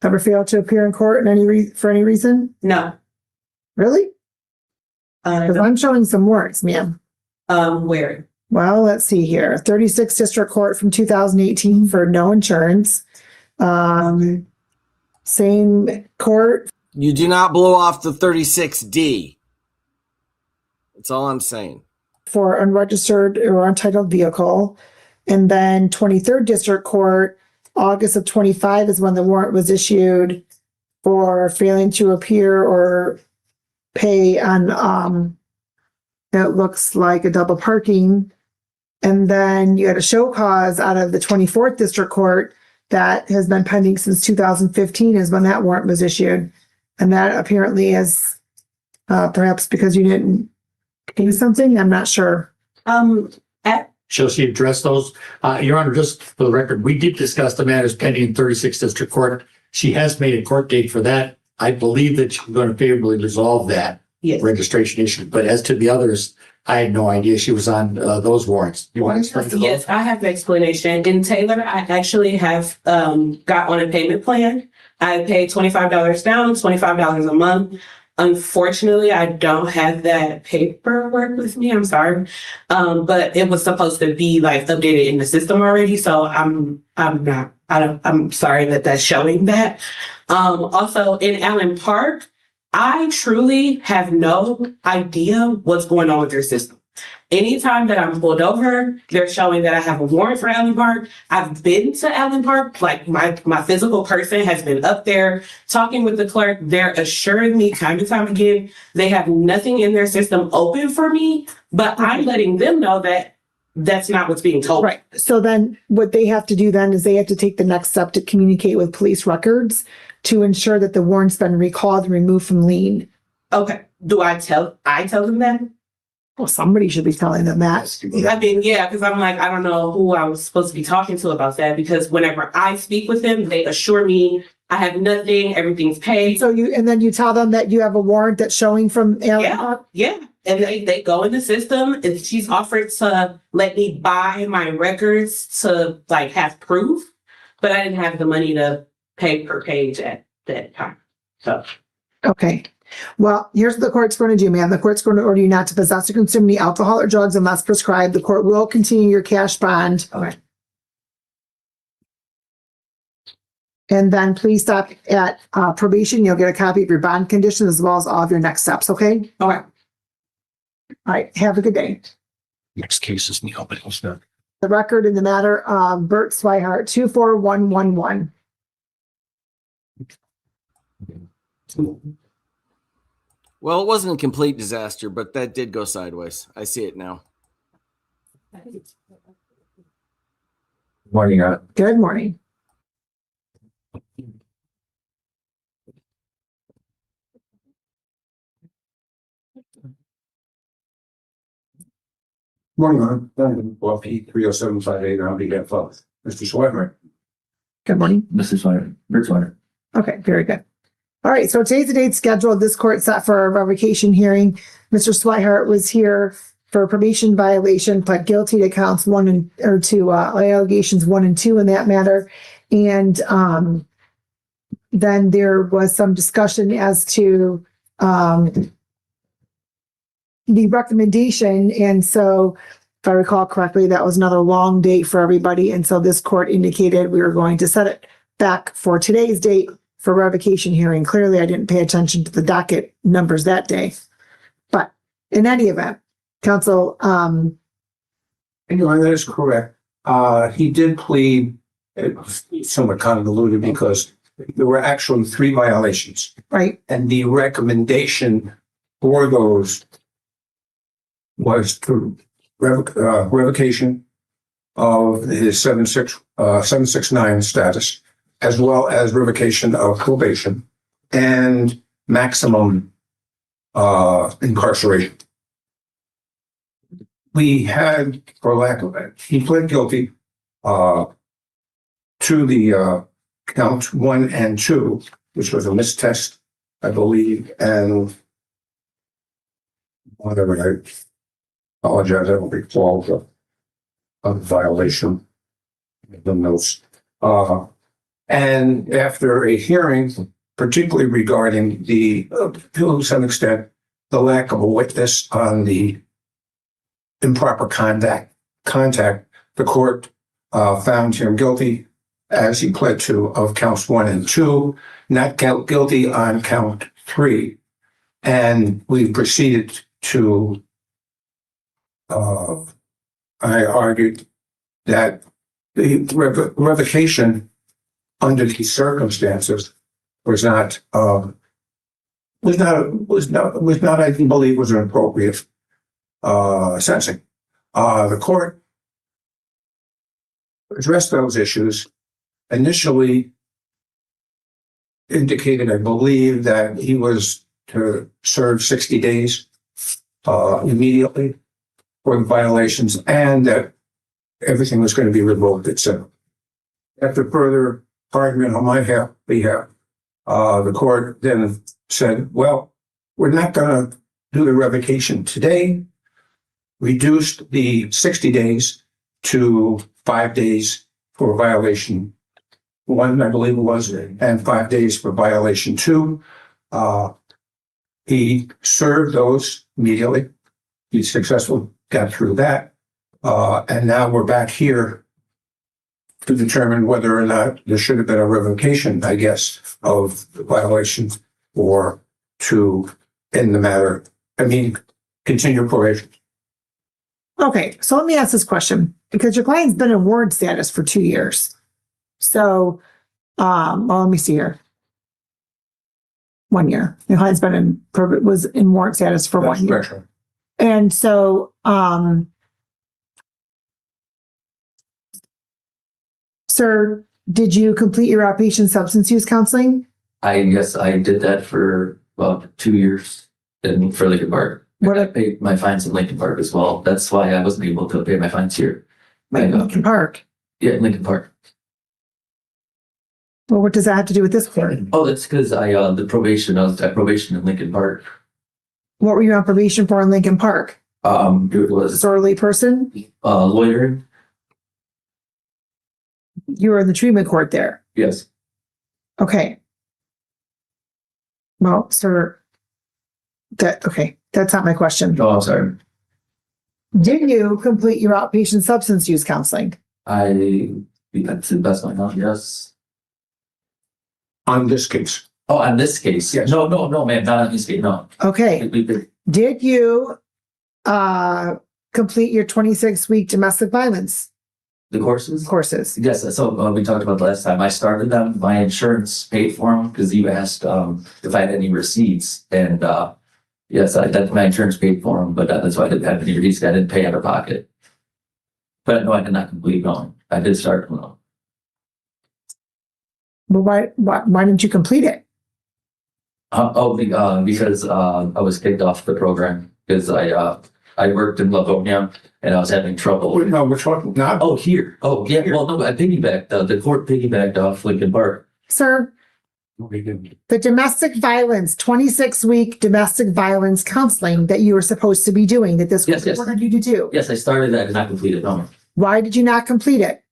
Ever failed to appear in court in for any reason? No. Really? Because I'm showing some warrants, ma'am. Where? Well, let's see here. 36 District Court from 2018 for no insurance. Same court. You do not blow off the 36D. That's all I'm saying. For unregistered or untitled vehicle. And then 23rd District Court, August of 25 is when the warrant was issued for failing to appear or pay on, it looks like a double parking. And then you had a show cause out of the 24th District Court that has been pending since 2015 is when that warrant was issued. And that apparently is perhaps because you didn't pay something. I'm not sure. Shall she address those? Your Honor, just for the record, we did discuss the matters pending in 36th District Court. She has made a court date for that. I believe that she's going to favorably resolve that registration issue. But as to the others, I had no idea she was on those warrants. You want to explain to those? Yes, I have the explanation. In Taylor, I actually have got on a payment plan. I paid $25 down, $25 a month. Unfortunately, I don't have that paperwork with me. I'm sorry. But it was supposed to be like updated in the system already. So I'm sorry that that's showing that. Also in Allen Park, I truly have no idea what's going on with their system. Anytime that I'm pulled over, they're showing that I have a warrant for Allen Park. I've been to Allen Park, like my physical person has been up there talking with the clerk. They're assuring me time to time again, they have nothing in their system open for me, but I'm letting them know that that's not what's being told. Right. So then what they have to do then is they have to take the next step to communicate with police records to ensure that the warrant's been recalled and removed from lien. Okay. Do I tell them that? Well, somebody should be telling them that. I mean, yeah, because I'm like, I don't know who I was supposed to be talking to about that, because whenever I speak with them, they assure me I have nothing, everything's paid. So and then you tell them that you have a warrant that's showing from. Yeah. And they go in the system, and she's offered to let me buy my records to like have proof, but I didn't have the money to pay per page at that time. So. Okay. Well, here's what the court's going to do, ma'am. The court's going to order you not to possess or consume any alcohol or drugs unless prescribed. The court will continue your cash bond. Okay. And then please stop at probation. You'll get a copy of your bond conditions as well as all of your next steps, okay? Okay. All right. Have a good day. Next case is Neil, but he's not. The record in the matter, Bert Swihart, 24111. Well, it wasn't a complete disaster, but that did go sideways. I see it now. Morning, Good morning. Morning, well, P 30758 on behalf of Mr. Sweatman. Good morning. Mrs. Sawyer, Bert Sawyer. Okay, very good. All right, so today's the date scheduled. This court set for a revocation hearing. Mr. Swihart was here for a probation violation, pled guilty to counts 1 and 2, allegations 1 and 2 in that matter. And then there was some discussion as to the recommendation. And so if I recall correctly, that was another long date for everybody. And so this court indicated we were going to set it back for today's date for revocation hearing. Clearly, I didn't pay attention to the docket numbers that day. But in any event, counsel, And that is correct. He did plead, somewhat convoluted because there were actually 3 violations. Right. And the recommendation for those was to revocation of his 769 status, as well as revocation of probation and maximum incarceration. We had, for lack of it, he pled guilty to the count 1 and 2, which was a mistest, I believe, and whatever, I apologize, I don't recall the violation, the notes. And after a hearing, particularly regarding the, to some extent, the lack of a witness on the improper contact, the court found him guilty, as he pled to, of counts 1 and 2, not guilty on count 3. And we proceeded to, I argued that the revocation under these circumstances was not, I didn't believe was an appropriate sentencing. The court addressed those issues, initially indicated, I believe, that he was to serve 60 days immediately for the violations, and that everything was going to be revoked, etc. After further argument on my behalf, the court then said, well, we're not going to do the revocation today, reduced the 60 days to 5 days for violation 1, I believe it was, and 5 days for violation 2. He served those immediately. He successfully got through that. And now we're back here to determine whether or not there should have been a revocation, I guess, of the violations, or to end the matter. I mean, continue probation. okay, so let me ask this question, because your client's been in warrant status for 2 years. So, well, let me see here. 1 year. Your client's been was in warrant status for 1 year. Special. And so, Sir, did you complete your outpatient substance use counseling? Yes, I did that for about 2 years for Lincoln Park. What I paid my fines in Lincoln Park as well. That's why I wasn't able to pay my fines here. Lincoln Park. Yeah, Lincoln Park. Well, what does that have to do with this court? Oh, that's because I was at probation in Lincoln Park. What were you on probation for in Lincoln Park? It was Disorderly person? loitering. You were in the treatment court there. Yes. Okay. Well, sir, that's not my question. Oh, I'm sorry. Did you complete your outpatient substance use counseling? That's the best I know. Yes. On this case. Oh, on this case? Yes. No, ma'am, not on this case, no. Okay. We did. Did you complete your 26-week domestic violence The courses? courses? Yes, so we talked about last time. I started them. My insurance paid for them because you asked if I had any receipts. And yes, my insurance paid for them, but that's why I didn't have any receipts. I didn't pay out of pocket. But no, I did not complete going. I did start them though. But why didn't you complete it? Because I was kicked off the program because I worked in Livonia and I was having trouble. No, we're talking not. Oh, here. Oh, yeah. Well, no, I piggybacked. The court piggybacked off Lincoln Park. Sir, the domestic violence, 26-week domestic violence counseling that you were supposed to be doing, that this court Yes. ordered you to do. Yes, I started that and not completed. No, Why did you not complete it?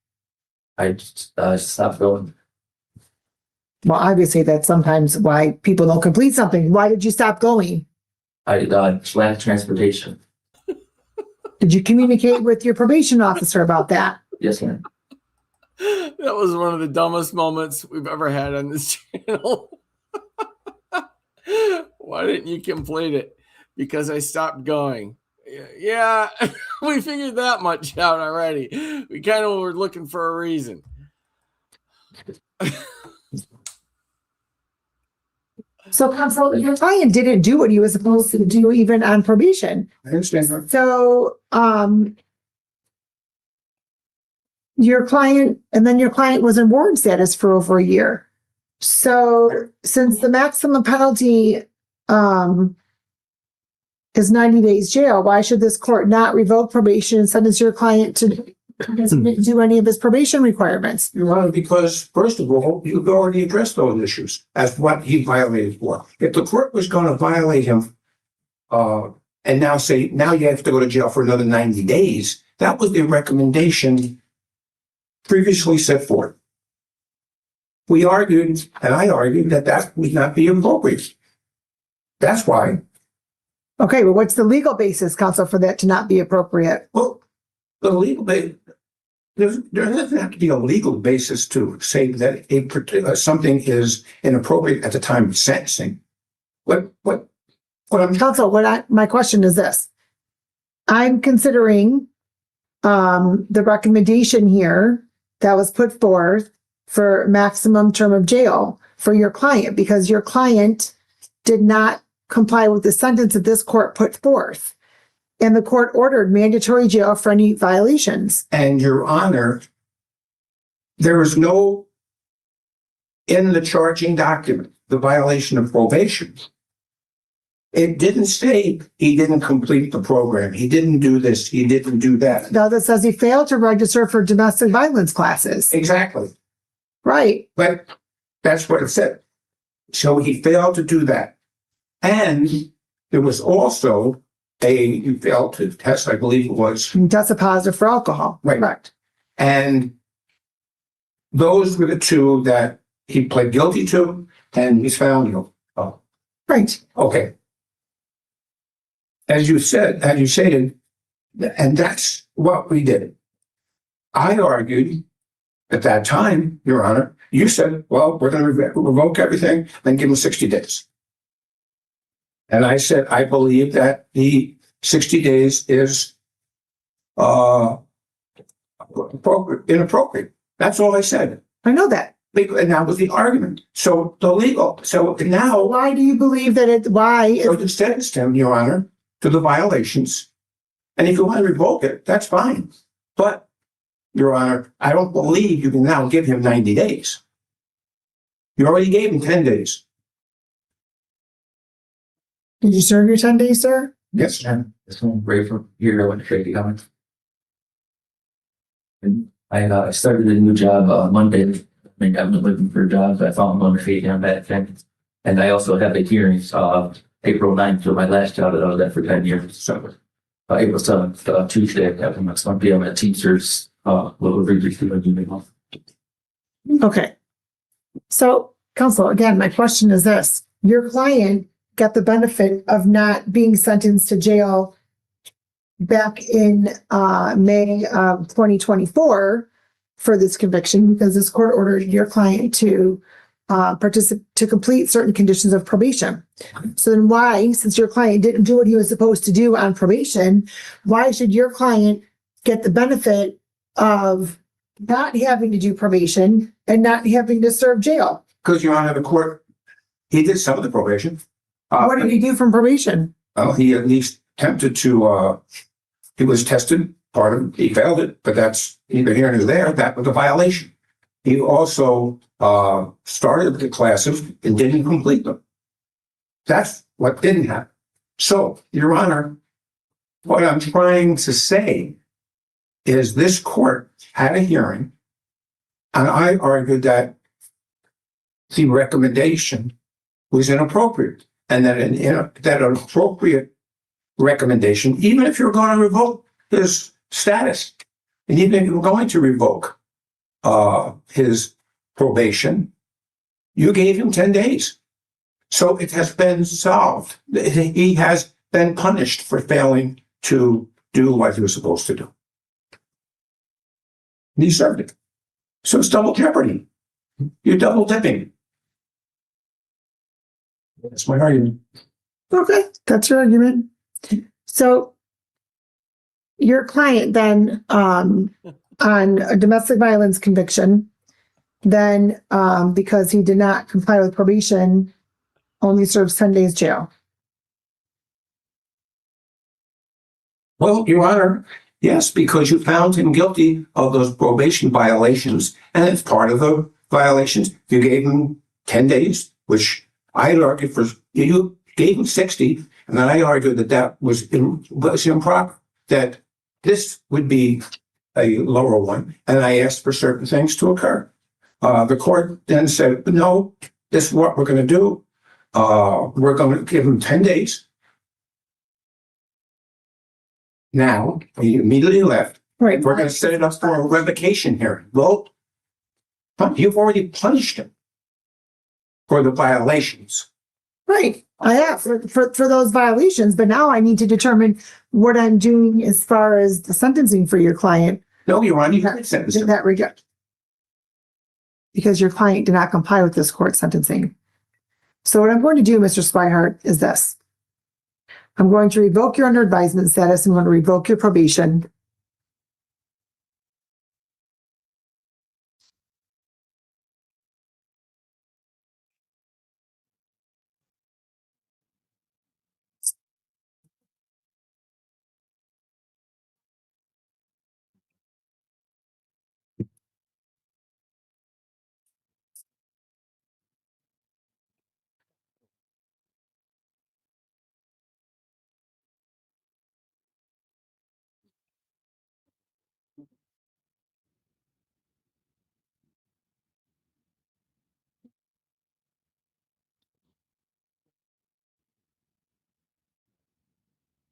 I just stopped going. Well, obviously that's sometimes why people don't complete something. Why did you stop going? I lacked transportation. Did you communicate with your probation officer about that? Yes, ma'am. That was one of the dumbest moments we've ever had on this channel. Why didn't you complete it? Because I stopped going. Yeah, we figured that much out already. We kind of were looking for a reason. So, counsel, your client didn't do what he was supposed to do even on probation. I understand that. So, your client was in warrant status for over a year. So, since the maximum penalty is 90 days jail, why should this court not revoke probation and sentence your client to do any of his probation requirements? Your Honor, because first of all, you've already addressed those issues as what he violated for. If the court was going to violate him, and now say, now you have to go to jail for another 90 days, that was the recommendation previously set forth. We argued, and I argued that would not be appropriate. That's why. Okay, well, what's the legal basis, counsel, for that to not be appropriate? Well, the legal basis, there doesn't have to be a legal basis to say that something is inappropriate at the time of sentencing. My question is this. I'm considering the recommendation here that was put forth for maximum term of jail for your client because your client did not comply with the sentence that this court put forth. And the court ordered mandatory jail for any violations. And Your Honor, there is no, in the charging document, the violation of probation. It didn't say he didn't complete the program. He didn't do this. He didn't do that. No, that says he failed to register for domestic violence classes. Exactly. Right. But that's what it said. So he failed to do that. And there was also you failed to test, I believe it was. Tested positive for alcohol. Right. Correct. And those were the two that he pled guilty to and he's found guilty. Oh. Right. Okay. As you stated, and that's what we did. I argued at that time, Your Honor, you said, well, we're going to revoke everything and give him 60 days. And I said, I believe that the 60 days is inappropriate. That's all I said. I know that. And that was the argument. So now. Why do you believe that So you sentenced him, Your Honor, to the violations. And if you want to revoke it, that's fine. But Your Honor, I don't believe you can now give him 90 days. You already gave him 10 days. Did you serve your 10 days, sir? Yes. This one great for here. I went to trade the comments. And I started a new job Monday. I mean, I've been looking for a job. I found one to feed on that thing. And I also have a hearings April 9th for my last job that I was at for 10 years. So April 7th, Tuesday, having my son be on a teacher's little review unit. Okay. So, counsel, again, my question is this. Your client got the benefit of not being sentenced to jail back in May of 2024 for this conviction because this court ordered your client to to complete certain conditions of probation. So then why, since your client didn't do what he was supposed to do on probation, why should your client get the benefit of not having to do probation and not having to serve jail? Because, Your Honor, the court, he did some of the probation. What did he do from probation? Well, he at least attempted to, he was tested, he failed it, but that's neither here nor there. That was a violation. He also started the classes and didn't complete them. That's what didn't happen. So, Your Honor, what I'm trying to say is this court had a hearing, and I argued that the recommendation was inappropriate, and that an appropriate recommendation, even if you're going to revoke his status, and even if you're going to revoke his probation, you gave him 10 days. So it has been solved. He has been punished for failing to do what he was supposed to do. And he served it. So it's double jeopardy. You're double dipping. That's my argument. Okay, that's your argument. So your client then, on a domestic violence conviction, then, because he did not comply with probation, only serves 10 days jail. Well, Your Honor, yes, because you found him guilty of those probation violations, and as part of the violations, you gave him 10 days, which I had argued for. You gave him 60, and then I argued that that was improper, that this would be a lower one, and I asked for certain things to occur. The court then said, no, this is what we're going to do. We're going to give him 10 days. Now, he immediately left. Right. We're going to set it up for a revocation hearing. Well, you've already punished him for the violations. Right. I have for those violations, but now I need to determine what I'm doing as far as the sentencing for your client. No, Your Honor, you haven't sentenced him. In that regard. Because your client did not comply with this court sentencing. So what I'm going to do, Mr. Swihart, is this. I'm going to revoke your under advisement status. I'm going to revoke your probation.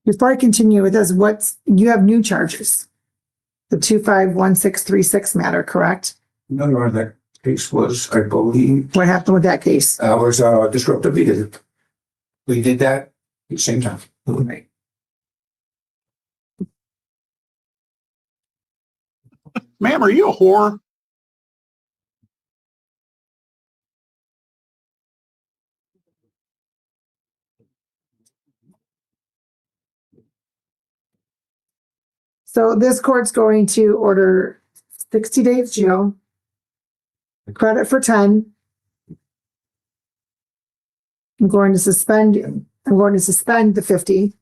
Before I continue with this, you have new charges. The 251636 matter, correct? No, Your Honor, that case was, I believe, What happened with that case? was disruptive behavior. We did that at the same time. Right. Ma'am, are you a whore? So this court's going to order 60 days jail, credit for 10. I'm going to suspend the 50.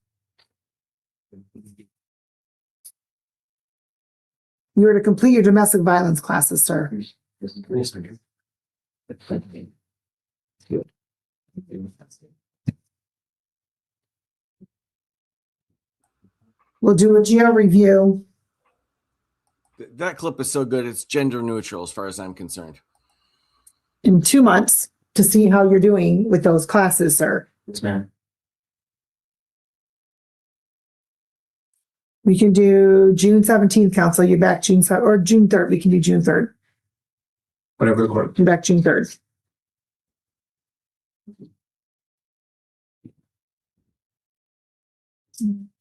I'm You are to complete your domestic violence classes, sir. We'll do a geo review. That clip is so good. It's gender neutral as far as I'm concerned. In 2 months to see how you're doing with those classes, sir. Yes, ma'am. We can do June 17th, council. You're back June 7th, or June 3rd. We can do June 3rd. Whatever the court. You're back June 3rd.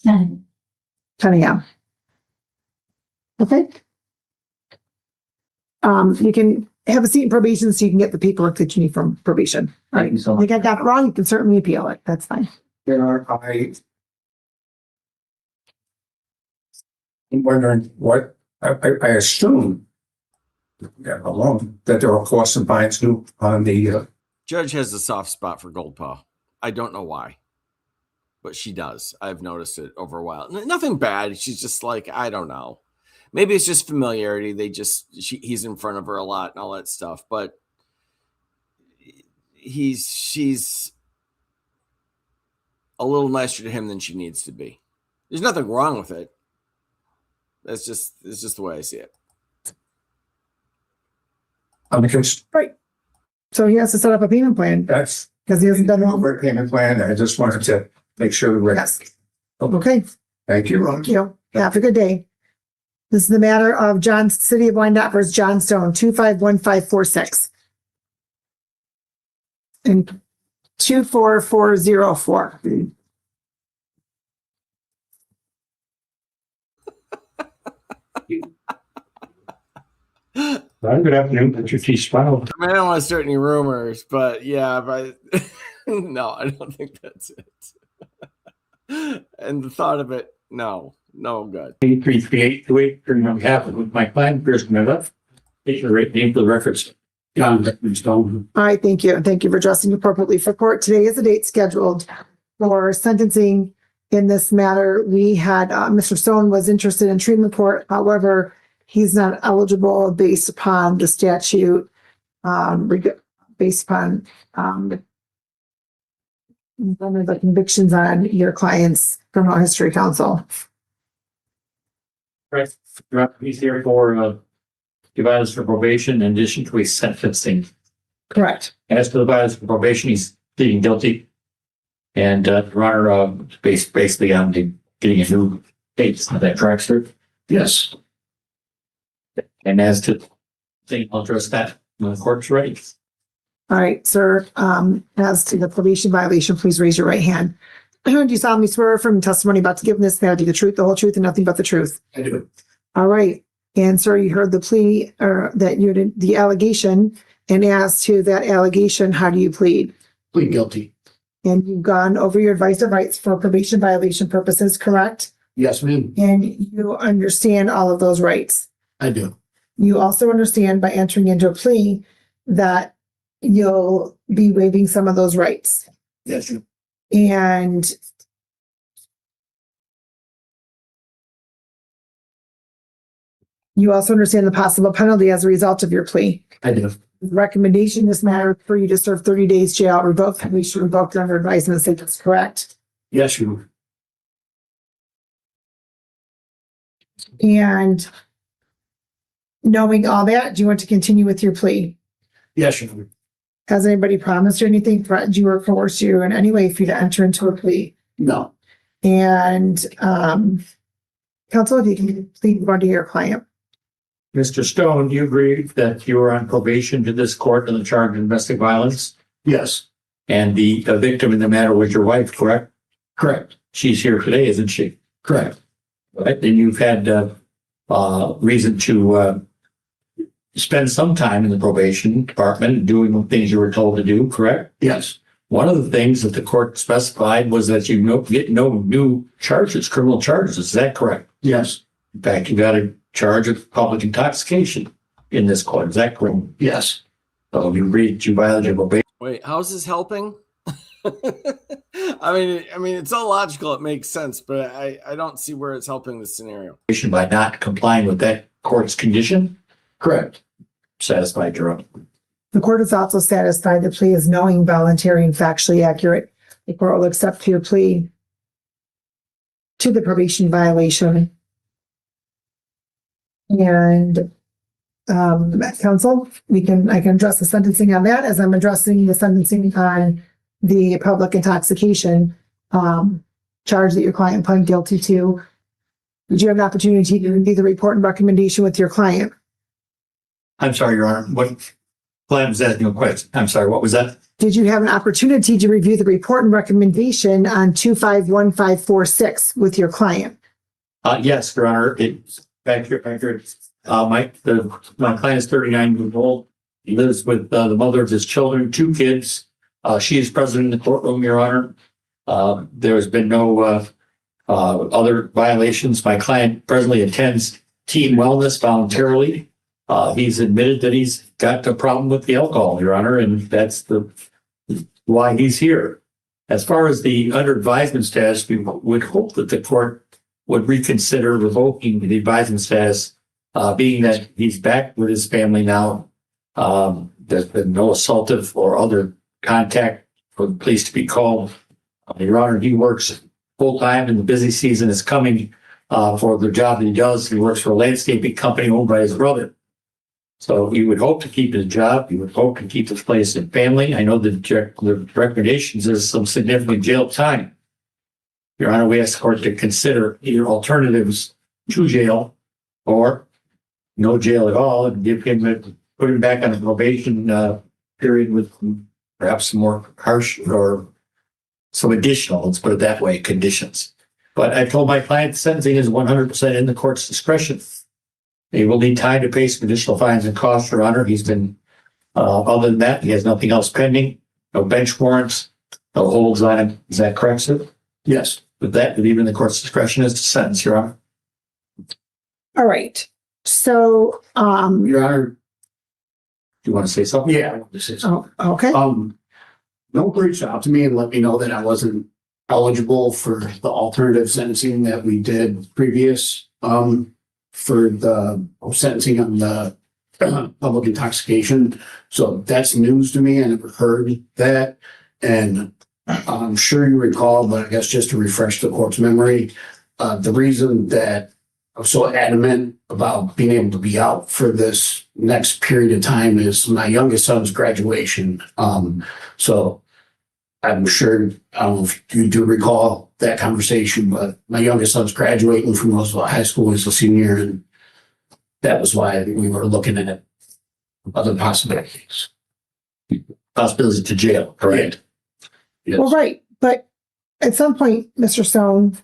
Done. 10 a.m. Okay. You can have a seat in probation so you can get the paperwork that you need from probation. All right. so I think I got it wrong. You can certainly appeal it. That's fine. I'm wondering what, I assume alone that there are costs and fines due on the, Judge has a soft spot for Gold Paw. I don't know why, but she does. I've noticed it over a while. Nothing bad. She's just like, I don't know. Maybe it's just familiarity. He's in front of her a lot and all that stuff, but she's a little nicer to him than she needs to be. There's nothing wrong with it. It's just the way I see it. Right. So he has to set up a payment plan that's because he hasn't done one. over payment plan. I just wanted to make sure we're. Yes. Okay. Thank you. Thank you. Have a good day. This is the matter of City of Wyandotte versus John Stone, 251546. And 24404. Good afternoon, Mr. T. Smile. I mean, I don't want to start any rumors, but yeah, but no, I don't think that's it. And the thought of it, no good. 83382 on behalf of my client, Chris Miller. Take the right name for the records. John Stone. All right, thank you. And thank you for dressing appropriately for court. Today is the date scheduled for sentencing in this matter. We had, Mr. Stone was interested in treatment court. However, he's not eligible based upon the statute, based upon one of the convictions on your client's criminal history counsel. Right. He's here for violence for probation in addition to his sentencing. Correct. As to the violence for probation, he's pleading guilty. And Your Honor, basically on getting a new case of that correct, sir? Yes. And as to thing, I'll address that when the court's ready. All right, sir. As to the probation violation, please raise your right hand. Do you solemnly swear from testimony about to give in this matter the truth, the whole truth, and nothing but the truth? I do. All right. And sir, you heard the plea or that you did the allegation, and as to that allegation, how do you plead? Plead guilty. And you've gone over your advice of rights for probation violation purposes, correct? Yes, ma'am. And you understand all of those rights. I do. You also understand by entering into a plea that you'll be waiving some of those rights. Yes, ma'am. And you also understand the possible penalty as a result of your plea. I do. The recommendation in this matter for you to serve 30 days jail, revoke, we should revoke under advisement, say that's correct. Yes, you. And knowing all that, do you want to continue with your plea? Yes, you. Has anybody promised you anything, threatened you, or coerced you in any way for you to enter into a plea? No. And counsel, if you can plead on to your client. Mr. Stone, do you agree that you are on probation to this court on the charge of domestic violence? Yes. And the victim in the matter was your wife, correct? Correct. She's here today, isn't she? Correct. Right, then you've had reason to spend some time in the probation department doing the things you were told to do, correct? Yes. One of the things that the court specified was that you get no new charges, criminal charges. Is that correct? Yes. In fact, you got a charge of public intoxication in this court. Is that correct? Yes. So you agreed to violate your probation. Wait, how's this helping? I mean, it's all logical. It makes sense, but I don't see where it's helping the scenario. By not complying with that court's condition? Correct. Satisfied, Your Honor. The court is also satisfied the plea is knowing, voluntary, and factually accurate. The court will accept your plea to the probation violation. And counsel, I can address the sentencing on that as I'm addressing the sentencing on the public intoxication charge that your client pled guilty to. Did you have an opportunity to review the report and recommendation with your client? I'm sorry, Your Honor. What? Glenn was asking a question. I'm sorry, what was that? Did you have an opportunity to review the report and recommendation on 251546 with your client? Yes, Your Honor. It's accurate. My client is 39 years old. He lives with the mother of his children, 2 kids. She is present in the courtroom, Your Honor. There's been no other violations. My client presently attends team wellness voluntarily. He's admitted that he's got a problem with the alcohol, Your Honor, and that's why he's here. As far as the under advisement status, we would hope that the court would reconsider revoking the advisement status, being that he's back with his family now. There's been no assaultive or other contact for the police to be called. Your Honor, he works full time and the busy season is coming for the job that he does. He works for a landscaping company owned by his brother. So he would hope to keep his job. He would hope to keep his place and family. I know the recommendations is some significant jail time. Your Honor, we ask the court to consider either alternatives to jail or no jail at all and put him back on a probation period with perhaps some more harsh or some additional, let's put it that way, conditions. But I told my client sentencing is 100% in the court's discretion. He will need time to pay some additional fines and costs, Your Honor. He's been, other than that, he has nothing else pending, no bench warrants, no holds on him. Is that correct, sir? Yes. With that, even the court's discretion is to sentence, Your Honor. All right. So, Your Honor, do you want to say something? Yeah, I want to say something. okay. Don't reach out to me and let me know that I wasn't eligible for the alternative sentencing that we did previous, for the sentencing on the public intoxication. So that's news to me. I never heard that. And I'm sure you recall, but I guess just to refresh the court's memory, the reason that I'm so adamant about being able to be out for this next period of time is my youngest son's graduation. So I'm sure, I don't know if you do recall that conversation, but my youngest son's graduating from Roosevelt High School as a senior, and that was why we were looking at other possibilities. Possibility to jail, correct? Yes. Well, right. But at some point, Mr. Stone,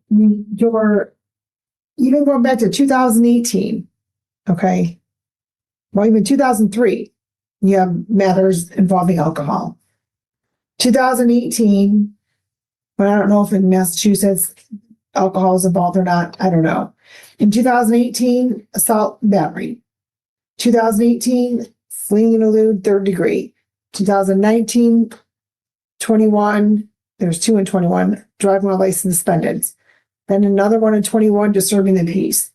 you're even going back to 2018, okay? Well, even 2003, you have matters involving alcohol. 2018, but I don't know if in Massachusetts alcohol is involved or not. I don't know. In 2018, assault and battery. 2018, fleeing and elude, 3rd degree. 2019, 21, there's 2 in 21, driving while license suspended. Then another one in 21, disturbing the peace.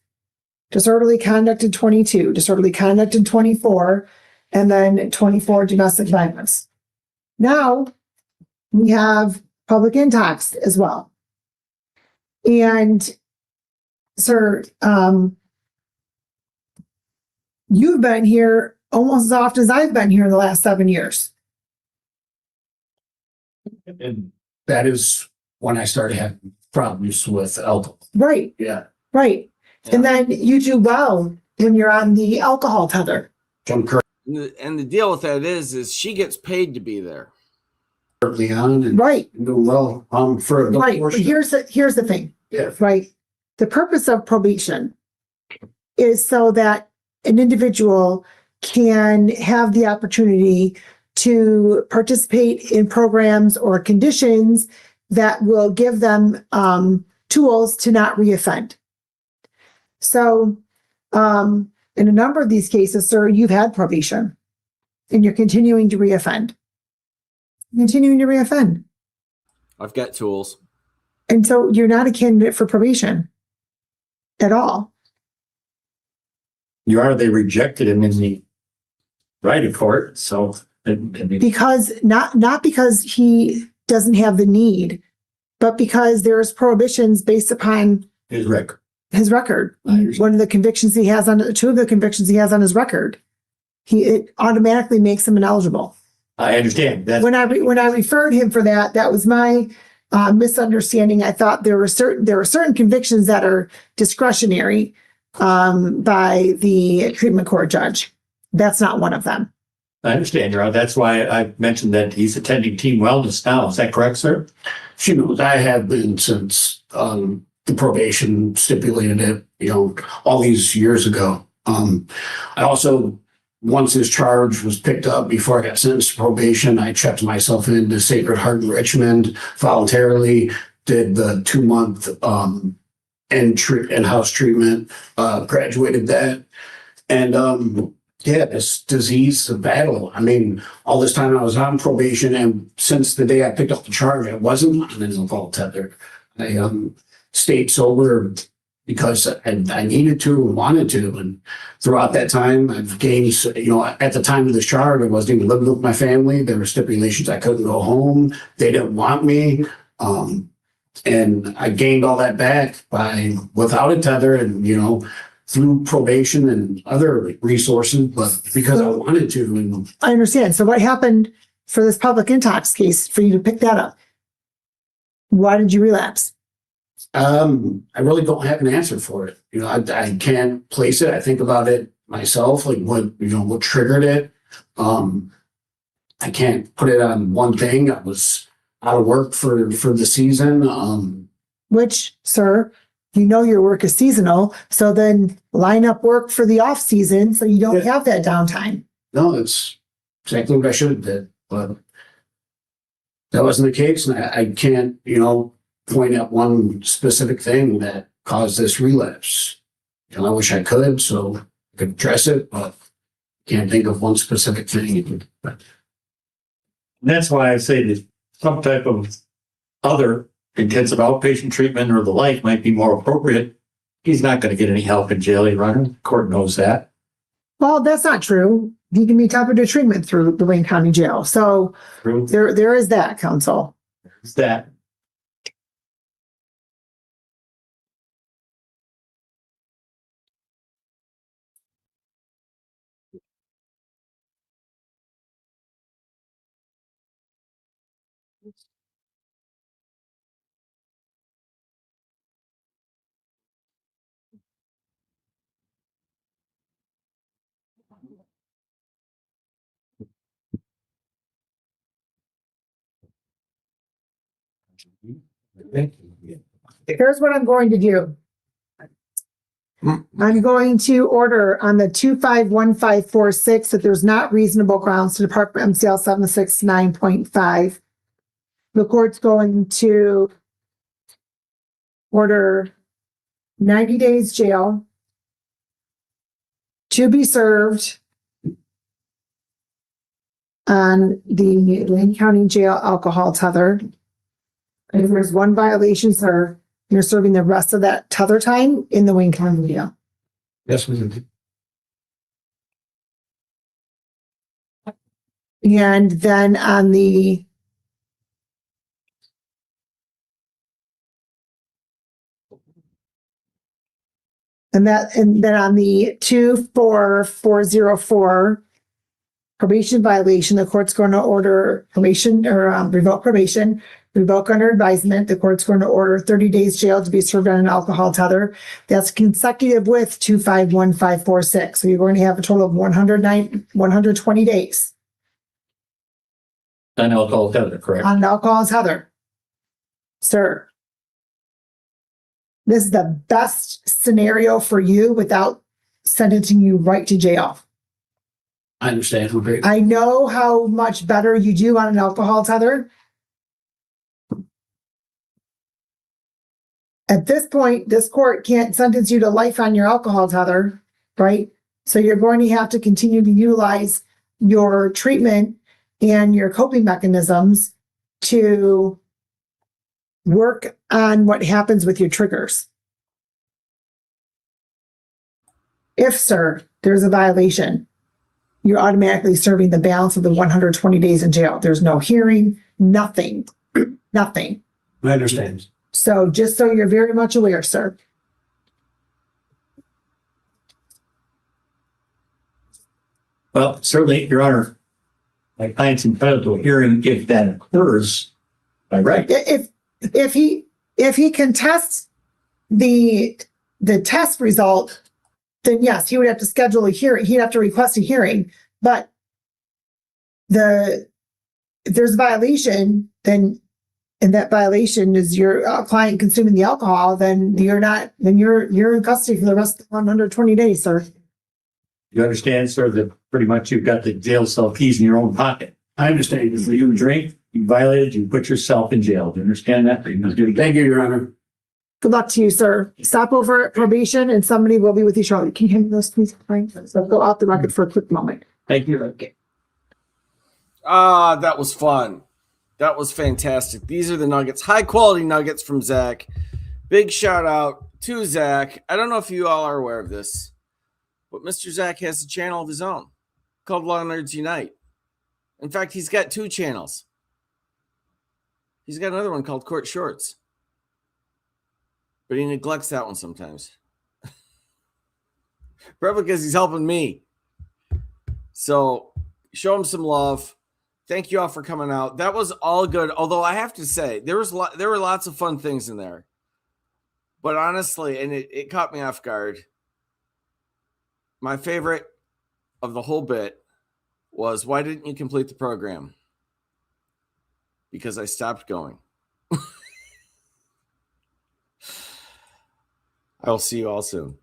Disorderly conduct in 22, disorderly conduct in 24, and then 24, domestic violence. Now, we have public intox as well. And, sir, you've been here almost as often as I've been here in the last 7 years. And that is when I started having problems with alcohol. Right. Yeah. Right. And then you do well when you're on the alcohol tether. I'm And the deal with that is she gets paid to be there. currently on and Right. doing well, for the Right. But portion. here's the thing. Yeah. Right. The purpose of probation is so that an individual can have the opportunity to participate in programs or conditions that will give them tools to not reoffend. So In a number of these cases, sir, you've had probation and you're continuing to reoffend. Continuing to reoffend. I've got tools. And so you're not a candidate for probation at all. Your Honor, they rejected him in the right of court, so. Because not because he doesn't have the need, but because there's prohibitions based upon His record. his record. I understand. One of the convictions he has on, two of the convictions he has on his record, it automatically makes him ineligible. I understand that. When I referred him for that, that was my misunderstanding. I thought there were certain convictions that are discretionary by the treatment court judge. That's not one of them. I understand, Your Honor. That's why I mentioned that he's attending team wellness now. Is that correct, sir? She knows I have been since the probation stipulated it, all these years ago. I also, once his charge was picked up before I got sentenced to probation, I checked myself into Sacred Heart in Richmond voluntarily, did the 2-month in-house treatment, graduated that. And yeah, this disease, the battle. I mean, all this time I was on probation, and since the day I picked up the charge, I wasn't on an alcohol tether. I stayed sober because I needed to and wanted to. And throughout that time, I've gained, at the time of the charge, I wasn't even living with my family. There were stipulations I couldn't go home. They didn't want me. And I gained all that back without a tether and, through probation and other resources, but because I wanted to. And I understand. So what happened for this public intox case for you to pick that up? Why did you relapse? I really don't have an answer for it. I can't place it. I think about it myself, like what triggered it. I can't put it on one thing. I was out of work for the season. Which, sir, your work is seasonal. So then line up work for the off season so you don't have that downtime. No, it's exactly what I should have did, but that wasn't the case. And I can't, point at one specific thing that caused this relapse. I wish I could, so I could address it, but can't think of one specific thing. That's why I say that some type of other intensive outpatient treatment or the like might be more appropriate. He's not going to get any help in jail, Your Honor. The court knows that. Well, that's not true. He can be covered to treatment through the Wayne County Jail. So True. there is that, counsel. Is that. Here's what I'm going to do. I'm going to order on the 251546 that there's not reasonable grounds to depart from MCL 769.5. The court's going to order 90 days jail to be served on the Wayne County Jail alcohol tether. If there's one violation, sir, you're serving the rest of that tether time in the Wayne County Jail. Yes, we did. And then on the and then on the 24404 probation violation, the court's going to order probation or revoke probation, revoke under advisement. The court's going to order 30 days jail to be served on an alcohol tether. That's consecutive with 251546. So you're going to have a total of 120 days. On alcohol tether, correct? On an alcohol tether. Sir, this is the best scenario for you without sentencing you right to jail. I understand. I know how much better you do on an alcohol tether. At this point, this court can't sentence you to life on your alcohol tether, right? So you're going to have to continue to utilize your treatment and your coping mechanisms to work on what happens with your triggers. If, sir, there's a violation, you're automatically serving the balance of the 120 days in jail. There's no hearing, nothing, nothing. I understand. So just so you're very much aware, sir. Well, certainly, Your Honor, my client's entitled to a hearing if that occurs by right. If he contests the test result, then yes, he would have to schedule a hearing. He'd have to request a hearing. But if there's a violation, then and that violation is your client consuming the alcohol, then you're in custody for the rest of the 120 days, sir. You understand, sir, that pretty much you've got the jail cell keys in your own pocket. I understand. If you drink, you violated, you put yourself in jail. Do you understand that? Thank you, Your Honor. Good luck to you, sir. Stop over at probation and somebody will be with you shortly. Can you hand me those, please? Frank? So go off the record for a quick moment. Thank you. Okay. That was fun. That was fantastic. These are the nuggets, high quality nuggets from Zach. Big shout out to Zach. I don't know if you all are aware of this, but Mr. Zach has a channel of his own called LawNerdsUnite. In fact, he's got 2 channels. He's got another one called Court Shorts, but he neglects that one sometimes. Probably because he's helping me. So show him some love. Thank you all for coming out. That was all good. Although I have to say, there were lots of fun things in there. But honestly, and it caught me off guard. My favorite of the whole bit was, why didn't you complete the program? Because I stopped going. I will see you all soon.